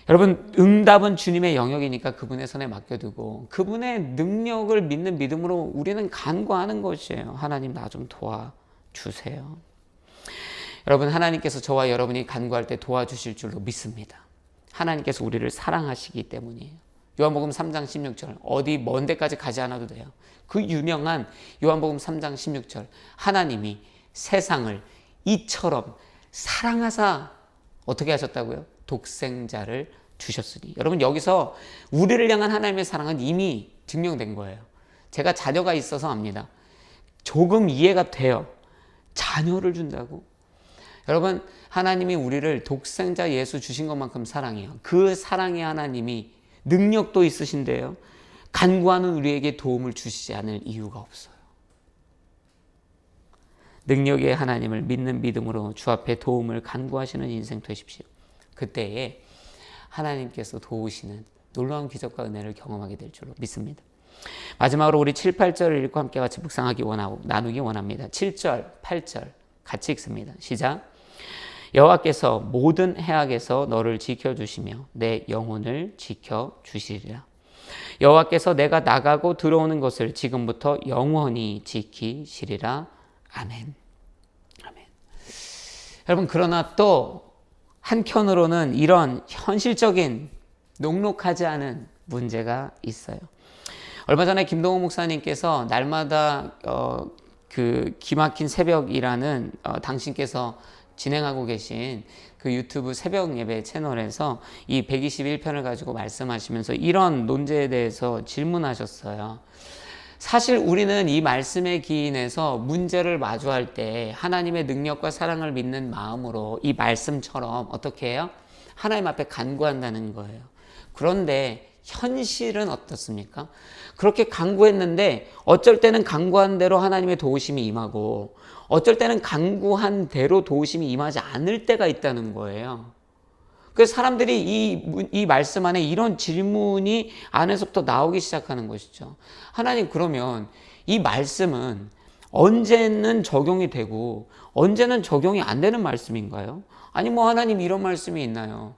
여러분, 응답은 주님의 영역이니까 그분의 손에 맡겨두고 그분의 능력을 믿는 믿음으로 우리는 간구하는 것이에요. 하나님, 나 좀 도와주세요. 여러분, 하나님께서 저와 여러분이 간구할 때 도와주실 줄로 믿습니다. 하나님께서 우리를 사랑하시기 때문이에요. 요한복음 3장 16절, 어디 먼 데까지 가지 않아도 돼요. 그 유명한 요한복음 3장 16절, 하나님이 세상을 이처럼 사랑하사 어떻게 하셨다고요? 독생자를 주셨으니. 여러분, 여기서 우리를 향한 하나님의 사랑은 이미 증명된 거예요. 제가 자녀가 있어서 압니다. 조금 이해가 돼요. 자녀를 준다고? 여러분, 하나님이 우리를 독생자 예수 주신 것만큼 사랑해요. 그 사랑의 하나님이 능력도 있으신데요, 간구하는 우리에게 도움을 주시지 않을 이유가 없어요. 능력의 하나님을 믿는 믿음으로 주 앞에 도움을 간구하시는 인생 되십시오. 그때에 하나님께서 도우시는 놀라운 기적과 은혜를 경험하게 될 줄로 믿습니다. 마지막으로 우리 7, 8절을 읽고 함께 같이 묵상하기 원하고 나누기 원합니다. 7절, 8절 같이 읽습니다. 시작. 여호와께서 모든 해악에서 너를 지켜주시며 내 영혼을 지켜주시리라. 여호와께서 내가 나가고 들어오는 것을 지금부터 영원히 지키시리라. 아멘. 아멘. 여러분, 그러나 또 한편으로는 이런 현실적인 녹록하지 않은 문제가 있어요. 얼마 전에 김동호 목사님께서 날마다 그 기막힌 새벽이라는 당신께서 진행하고 계신 그 유튜브 새벽 예배 채널에서 이 121편을 가지고 말씀하시면서 이런 논제에 대해서 질문하셨어요. 사실 우리는 이 말씀에 기인해서 문제를 마주할 때 하나님의 능력과 사랑을 믿는 마음으로 이 말씀처럼 어떻게 해요? 하나님 앞에 간구한다는 거예요. 그런데 현실은 어떻습니까? 그렇게 간구했는데 어쩔 때는 간구한 대로 하나님의 도우심이 임하고 어쩔 때는 간구한 대로 도우심이 임하지 않을 때가 있다는 거예요. 그래서 사람들이 이 말씀 안에 이런 질문이 안에서부터 나오기 시작하는 것이죠. 하나님, 그러면 이 말씀은 언제는 적용이 되고 언제는 적용이 안 되는 말씀인가요? 아니 뭐 하나님 이런 말씀이 있나요?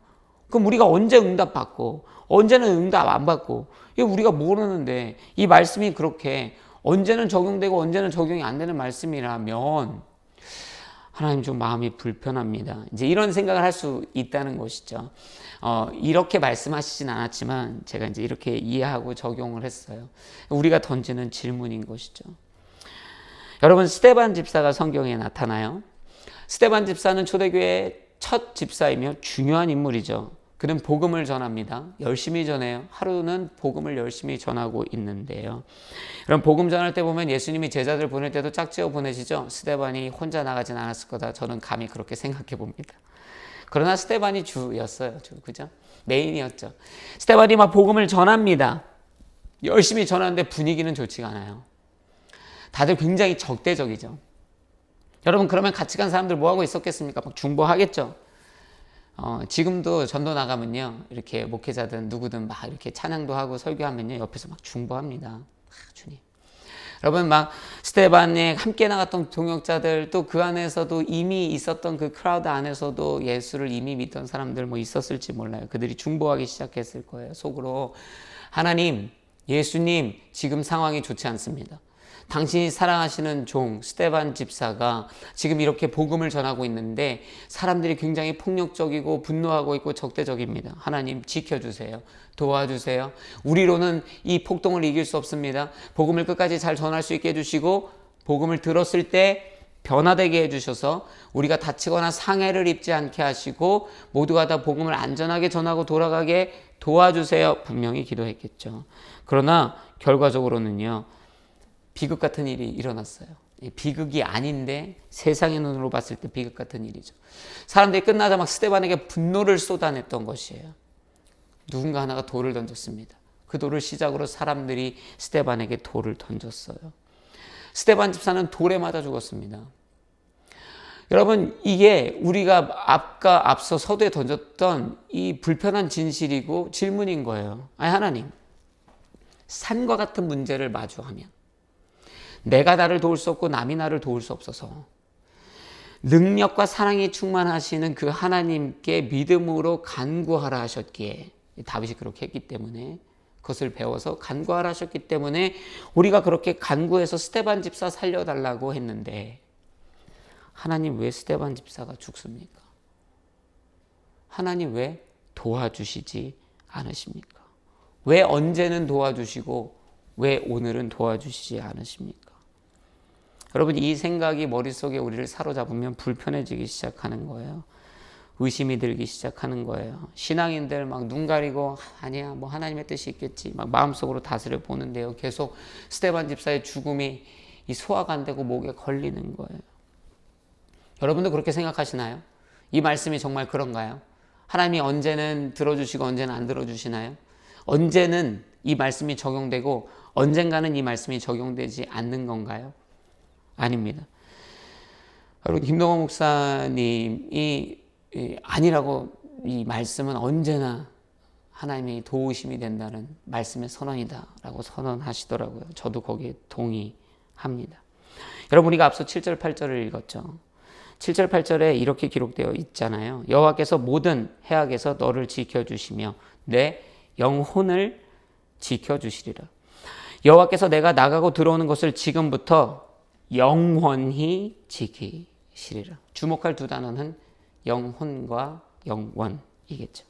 그럼 우리가 언제 응답받고 언제는 응답 안 받고 이거 우리가 모르는데 이 말씀이 그렇게 언제는 적용되고 언제는 적용이 안 되는 말씀이라면 하나님 좀 마음이 불편합니다. 이제 이런 생각을 할 수 있다는 것이죠. 이렇게 말씀하시진 않았지만 제가 이제 이렇게 이해하고 적용을 했어요. 우리가 던지는 질문인 것이죠. 여러분, 스데반 집사가 성경에 나타나요. 스데반 집사는 초대교회의 첫 집사이며 중요한 인물이죠. 그는 복음을 전합니다. 열심히 전해요. 하루는 복음을 열심히 전하고 있는데요. 그럼 복음 전할 때 보면 예수님이 제자들 보낼 때도 짝지어 보내시죠. 스데반이 혼자 나가진 않았을 거다. 저는 감히 그렇게 생각해 봅니다. 그러나 스데반이 주였어요. 그죠? 메인이었죠. 스데반이 막 복음을 전합니다. 열심히 전하는데 분위기는 좋지가 않아요. 다들 굉장히 적대적이죠. 여러분, 그러면 같이 간 사람들 뭐 하고 있었겠습니까? 막 중보하겠죠. 지금도 전도 나가면요, 이렇게 목회자든 누구든 막 이렇게 찬양도 하고 설교하면요, 옆에서 막 중보합니다. 주님. 여러분, 막 스데반에 함께 나갔던 동역자들, 또 그 안에서도 이미 있었던 그 크라우드 안에서도 예수를 이미 믿던 사람들 뭐 있었을지 몰라요. 그들이 중보하기 시작했을 거예요. 속으로, 하나님, 예수님, 지금 상황이 좋지 않습니다. 당신이 사랑하시는 종 스데반 집사가 지금 이렇게 복음을 전하고 있는데 사람들이 굉장히 폭력적이고 분노하고 있고 적대적입니다. 하나님, 지켜주세요. 도와주세요. 우리로는 이 폭동을 이길 수 없습니다. 복음을 끝까지 잘 전할 수 있게 해주시고 복음을 들었을 때 변화되게 해주셔서 우리가 다치거나 상해를 입지 않게 하시고 모두가 다 복음을 안전하게 전하고 돌아가게 도와주세요. 분명히 기도했겠죠. 그러나 결과적으로는요, 비극 같은 일이 일어났어요. 비극이 아닌데 세상의 눈으로 봤을 때 비극 같은 일이죠. 사람들이 끝나자 막 스데반에게 분노를 쏟아냈던 것이에요. 누군가 하나가 돌을 던졌습니다. 그 돌을 시작으로 사람들이 스데반에게 돌을 던졌어요. 스데반 집사는 돌에 맞아 죽었습니다. 여러분, 이게 우리가 앞서 서두에 던졌던 이 불편한 진실이고 질문인 거예요. 아니, 하나님, 산과 같은 문제를 마주하면, 내가 나를 도울 수 없고 남이 나를 도울 수 없어서 능력과 사랑이 충만하시는 그 하나님께 믿음으로 간구하라 하셨기에, 다윗이 그렇게 했기 때문에, 그것을 배워서 간구하라 하셨기 때문에 우리가 그렇게 간구해서 스데반 집사 살려달라고 했는데, 하나님 왜 스데반 집사가 죽습니까? 하나님 왜 도와주시지 않으십니까? 왜 언제는 도와주시고 왜 오늘은 도와주시지 않으십니까? 여러분, 이 생각이 머릿속에 우리를 사로잡으면 불편해지기 시작하는 거예요. 의심이 들기 시작하는 거예요. 신앙인들 막 눈 가리고 아니야 뭐 하나님의 뜻이 있겠지 막 마음속으로 다스려 보는데요, 계속 스데반 집사의 죽음이 이 소화가 안 되고 목에 걸리는 거예요. 여러분도 그렇게 생각하시나요? 이 말씀이 정말 그런가요? 하나님이 언제는 들어주시고 언제는 안 들어주시나요? 언제는 이 말씀이 적용되고 언젠가는 이 말씀이 적용되지 않는 건가요? 아닙니다. 여러분, 김동원 목사님이 아니라고, 이 말씀은 언제나 하나님의 도우심이 된다는 말씀의 선언이다라고 선언하시더라고요. 저도 거기에 동의합니다. 여러분, 우리가 앞서 7절 8절을 읽었죠. 7절 8절에 이렇게 기록되어 있잖아요. 여호와께서 모든 해악에서 너를 지켜주시며 내 영혼을 지켜주시리라. 여호와께서 내가 나가고 들어오는 것을 지금부터 영원히 지키시리라. 주목할 두 단어는 영혼과 영원이겠죠.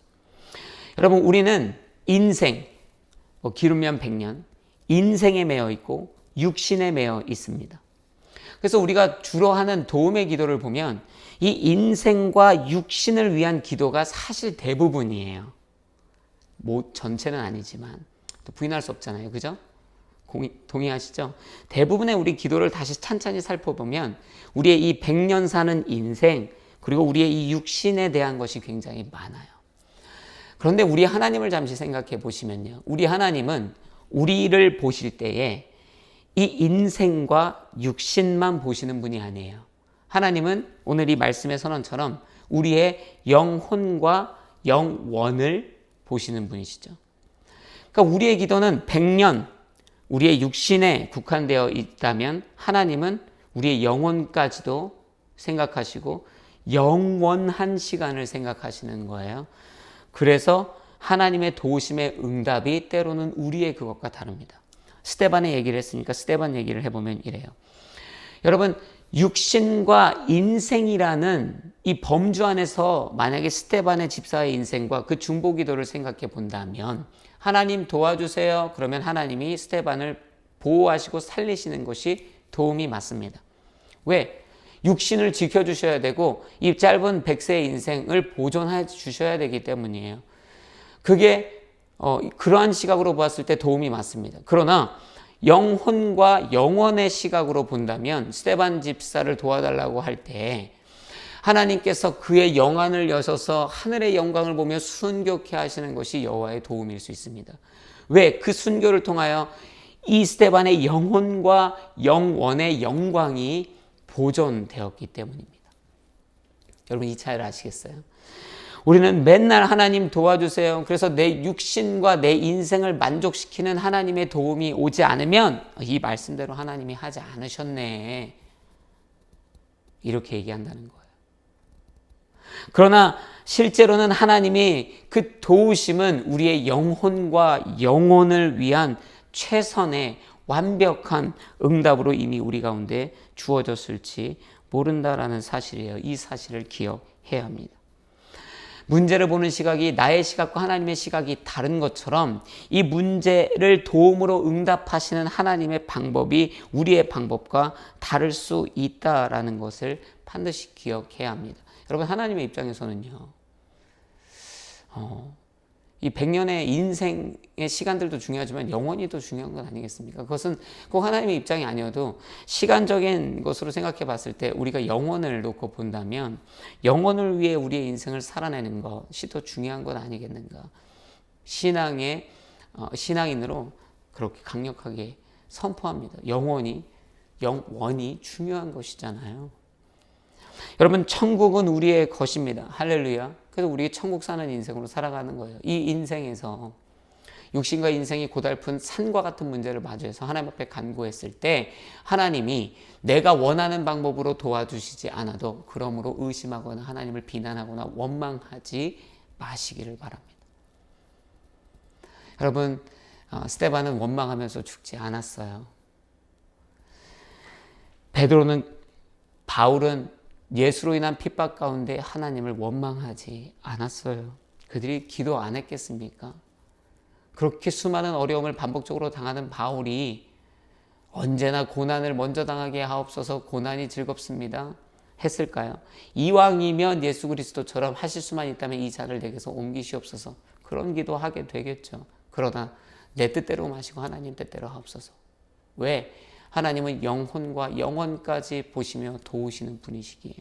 여러분, 우리는 인생, 기르면 100년, 인생에 매여 있고 육신에 매여 있습니다. 그래서 우리가 주로 하는 도움의 기도를 보면 이 인생과 육신을 위한 기도가 사실 대부분이에요. 뭐 전체는 아니지만 또 부인할 수 없잖아요. 그죠? 동의하시죠? 대부분의 우리 기도를 다시 찬찬히 살펴보면 우리의 이 100년 사는 인생, 그리고 우리의 이 육신에 대한 것이 굉장히 많아요. 그런데 우리 하나님을 잠시 생각해 보시면요, 우리 하나님은 우리를 보실 때에 이 인생과 육신만 보시는 분이 아니에요. 하나님은 오늘 이 말씀의 선언처럼 우리의 영혼과 영원을 보시는 분이시죠. 그러니까 우리의 기도는 100년 우리의 육신에 국한되어 있다면 하나님은 우리의 영혼까지도 생각하시고 영원한 시간을 생각하시는 거예요. 그래서 하나님의 도우심의 응답이 때로는 우리의 그것과 다릅니다. 스데반의 얘기를 했으니까 스데반 얘기를 해보면 이래요. 여러분, 육신과 인생이라는 이 범주 안에서 만약에 스데반의 집사의 인생과 그 중보기도를 생각해 본다면, 하나님 도와주세요 그러면 하나님이 스데반을 보호하시고 살리시는 것이 도움이 맞습니다. 왜? 육신을 지켜주셔야 되고 이 짧은 100세의 인생을 보존해 주셔야 되기 때문이에요. 그게 그러한 시각으로 보았을 때 도움이 맞습니다. 그러나 영혼과 영원의 시각으로 본다면 스데반 집사를 도와달라고 할 때 하나님께서 그의 영안을 여셔서 하늘의 영광을 보며 순교케 하시는 것이 여호와의 도움일 수 있습니다. 왜? 그 순교를 통하여 이 스데반의 영혼과 영원의 영광이 보존되었기 때문입니다. 여러분, 이 차이를 아시겠어요? 우리는 맨날 하나님 도와주세요, 그래서 내 육신과 내 인생을 만족시키는 하나님의 도움이 오지 않으면 이 말씀대로 하나님이 하지 않으셨네, 이렇게 얘기한다는 거예요. 그러나 실제로는 하나님이 그 도우심은 우리의 영혼과 영혼을 위한 최선의 완벽한 응답으로 이미 우리 가운데 주어졌을지 모른다라는 사실이에요. 이 사실을 기억해야 합니다. 문제를 보는 시각이 나의 시각과 하나님의 시각이 다른 것처럼 이 문제를 도움으로 응답하시는 하나님의 방법이 우리의 방법과 다를 수 있다라는 것을 반드시 기억해야 합니다. 여러분, 하나님의 입장에서는요, 이 100년의 인생의 시간들도 중요하지만 영원히 더 중요한 건 아니겠습니까? 그것은 꼭 하나님의 입장이 아니어도 시간적인 것으로 생각해 봤을 때 우리가 영원을 놓고 본다면 영원을 위해 우리의 인생을 살아내는 것이 더 중요한 건 아니겠는가? 신앙인으로 그렇게 강력하게 선포합니다. 영원이 중요한 것이잖아요. 여러분, 천국은 우리의 것입니다. 할렐루야. 그래서 우리 천국 사는 인생으로 살아가는 거예요. 이 인생에서 육신과 인생이 고달픈 산과 같은 문제를 마주해서 하나님 앞에 간구했을 때 하나님이 내가 원하는 방법으로 도와주시지 않아도 그러므로 의심하거나 하나님을 비난하거나 원망하지 마시기를 바랍니다. 여러분, 스데반은 원망하면서 죽지 않았어요. 바울은 예수로 인한 핍박 가운데 하나님을 원망하지 않았어요. 그들이 기도 안 했겠습니까? 그렇게 수많은 어려움을 반복적으로 당하는 바울이 언제나 고난을 먼저 당하게 하옵소서, 고난이 즐겁습니다 했을까요? 이왕이면 예수 그리스도처럼 하실 수만 있다면 이 잔을 내게서 옮기시옵소서, 그런 기도하게 되겠죠. 그러나 내 뜻대로 마시고 하나님 뜻대로 하옵소서. 왜? 하나님은 영혼과 영혼까지 보시며 도우시는 분이시기에.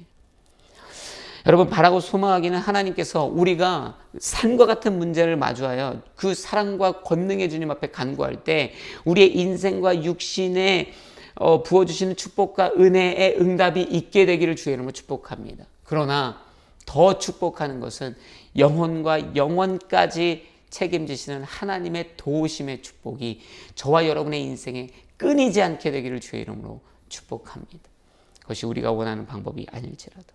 여러분, 바라고 소망하기는 하나님께서 우리가 산과 같은 문제를 마주하여 그 사랑과 권능의 주님 앞에 간구할 때 우리의 인생과 육신에 부어주시는 축복과 은혜의 응답이 있게 되기를 주의 이름으로 축복합니다. 그러나 더 축복하는 것은 영혼과 영혼까지 책임지시는 하나님의 도우심의 축복이 저와 여러분의 인생에 끊이지 않게 되기를 주의 이름으로 축복합니다. 그것이 우리가 원하는 방법이 아닐지라도.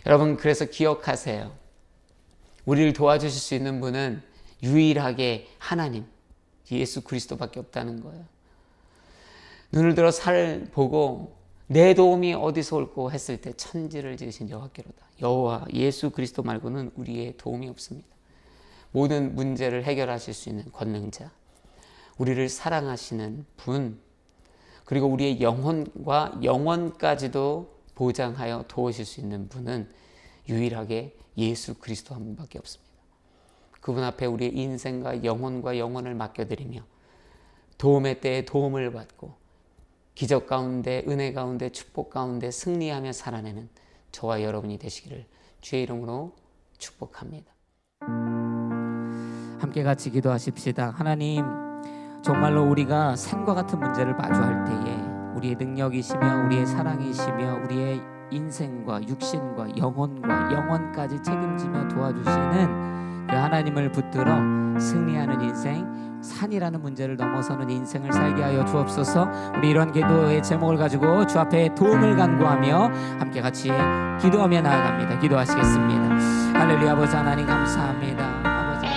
여러분, 그래서 기억하세요. 우리를 도와주실 수 있는 분은 유일하게 하나님, 예수 그리스도밖에 없다는 거예요. 눈을 들어 살을 보고 내 도움이 어디서 올고 했을 때 천지를 지으신 여호와께로다. 여호와 예수 그리스도 말고는 우리의 도움이 없습니다. 모든 문제를 해결하실 수 있는 권능자, 우리를 사랑하시는 분, 그리고 우리의 영혼과 영혼까지도 보장하여 도우실 수 있는 분은 유일하게 예수 그리스도 한 분밖에 없습니다. 그분 앞에 우리의 인생과 영혼을 맡겨드리며 도움의 때에 도움을 받고 기적 가운데, 은혜 가운데, 축복 가운데 승리하며 살아내는 저와 여러분이 되시기를 주의 이름으로 축복합니다. 함께 같이 기도하십시다. 하나님, 정말로 우리가 산과 같은 문제를 마주할 때에 우리의 능력이시며 우리의 사랑이시며 우리의 인생과 육신과 영혼과 영혼까지 책임지며 도와주시는 그 하나님을 붙들어 승리하는 인생, 산이라는 문제를 넘어서는 인생을 살게 하여 주옵소서. 우리 이런 기도의 제목을 가지고 주 앞에 도움을 간구하며 함께 같이 기도하며 나아갑니다. 기도하시겠습니다. 할렐루야. 아버지 하나님 감사합니다. 아버지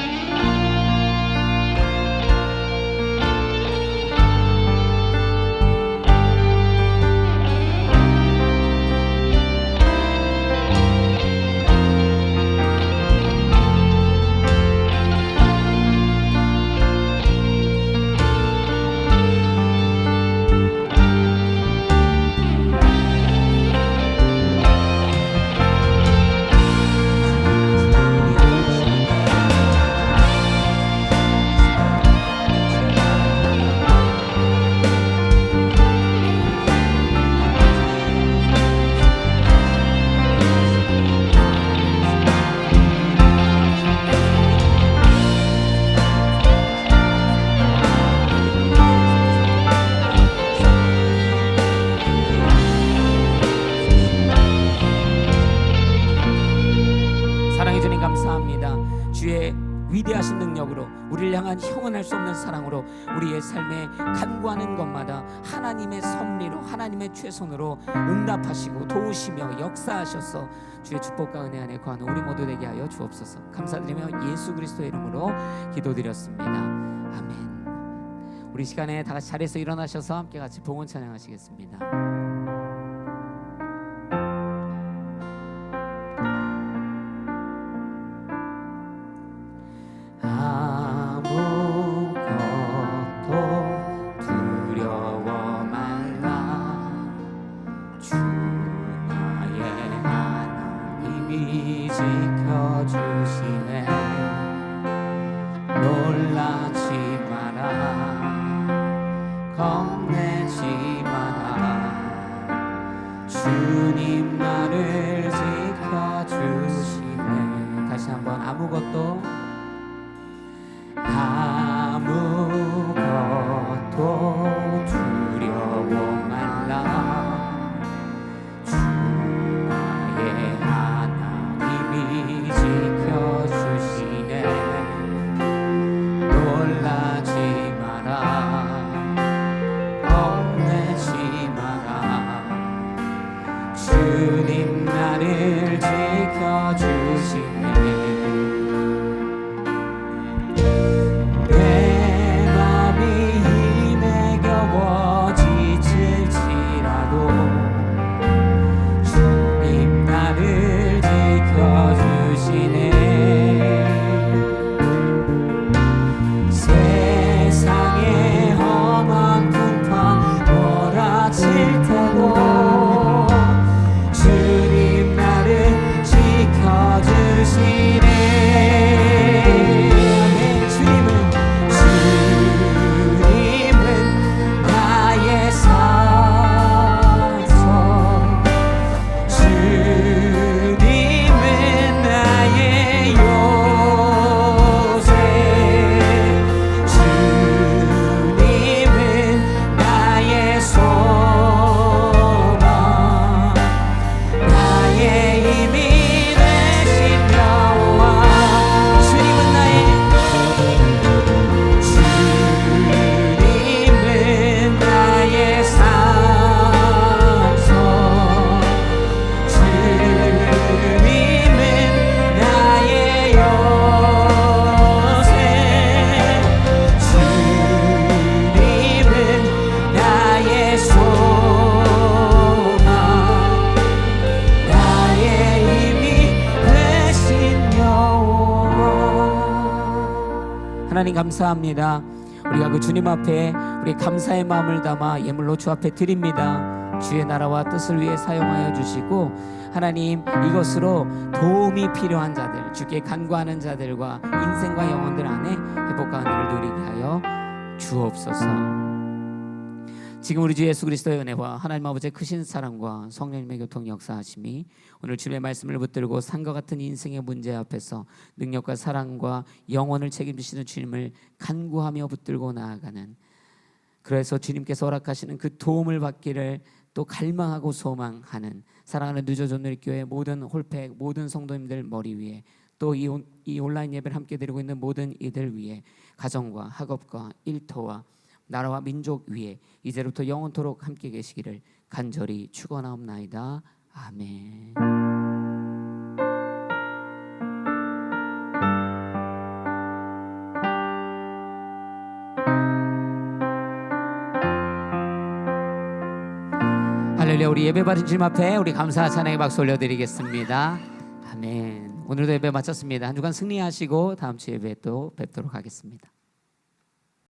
감사합니다. 주의 위대하신 능력으로 우리를 향한 형언할 수 없는 사랑으로 우리의 삶에 간구하는 것마다 하나님의 섭리로 하나님의 최선으로 응답하시고 도우시며 역사하셔서 주의 축복과 은혜 안에 거하는 우리 모두 되게 하여 주옵소서. 감사드리며 예수 그리스도의 이름으로 기도드렸습니다. 아멘. 우리 시간에 다 같이 자리에서 일어나셔서 함께 같이 봉헌 찬양하시겠습니다. 지켜주시네. 놀라지 마라, 겁내지 마라, 주님 나를 지켜주시네. 다시 한번 아무것도 하나님 감사합니다. 우리가 그 주님 앞에 우리 감사의 마음을 담아 예물로 주 앞에 드립니다. 주의 나라와 뜻을 위해 사용하여 주시고 하나님 이것으로 도움이 필요한 자들, 주께 간구하는 자들과 인생과 영혼들 안에 회복과 은혜를 누리게 하여 주옵소서. 지금 우리 주 예수 그리스도의 은혜와 하나님 아버지의 크신 사랑과 성령님의 교통 역사하심이 오늘 주님의 말씀을 붙들고 산과 같은 인생의 문제 앞에서 능력과 사랑과 영혼을 책임지시는 주님을 간구하며 붙들고 나아가는, 그래서 주님께서 허락하시는 그 도움을 받기를 또 갈망하고 소망하는 사랑하는 누저존누리교회 모든 홀팩 모든 성도님들 머리 위에, 또 이 온라인 예배를 함께 드리고 있는 모든 이들 위에, 가정과 학업과 일터와 나라와 민족 위에 이제부터 영원토록 함께 계시기를 간절히 축원하옵나이다. 아멘. 할렐루야. 우리 예배 받은 주님 앞에 우리 감사 찬양의 박수 올려드리겠습니다. 아멘. 오늘도 예배 마쳤습니다. 한 주간 승리하시고 다음 주 예배 또 뵙도록 하겠습니다.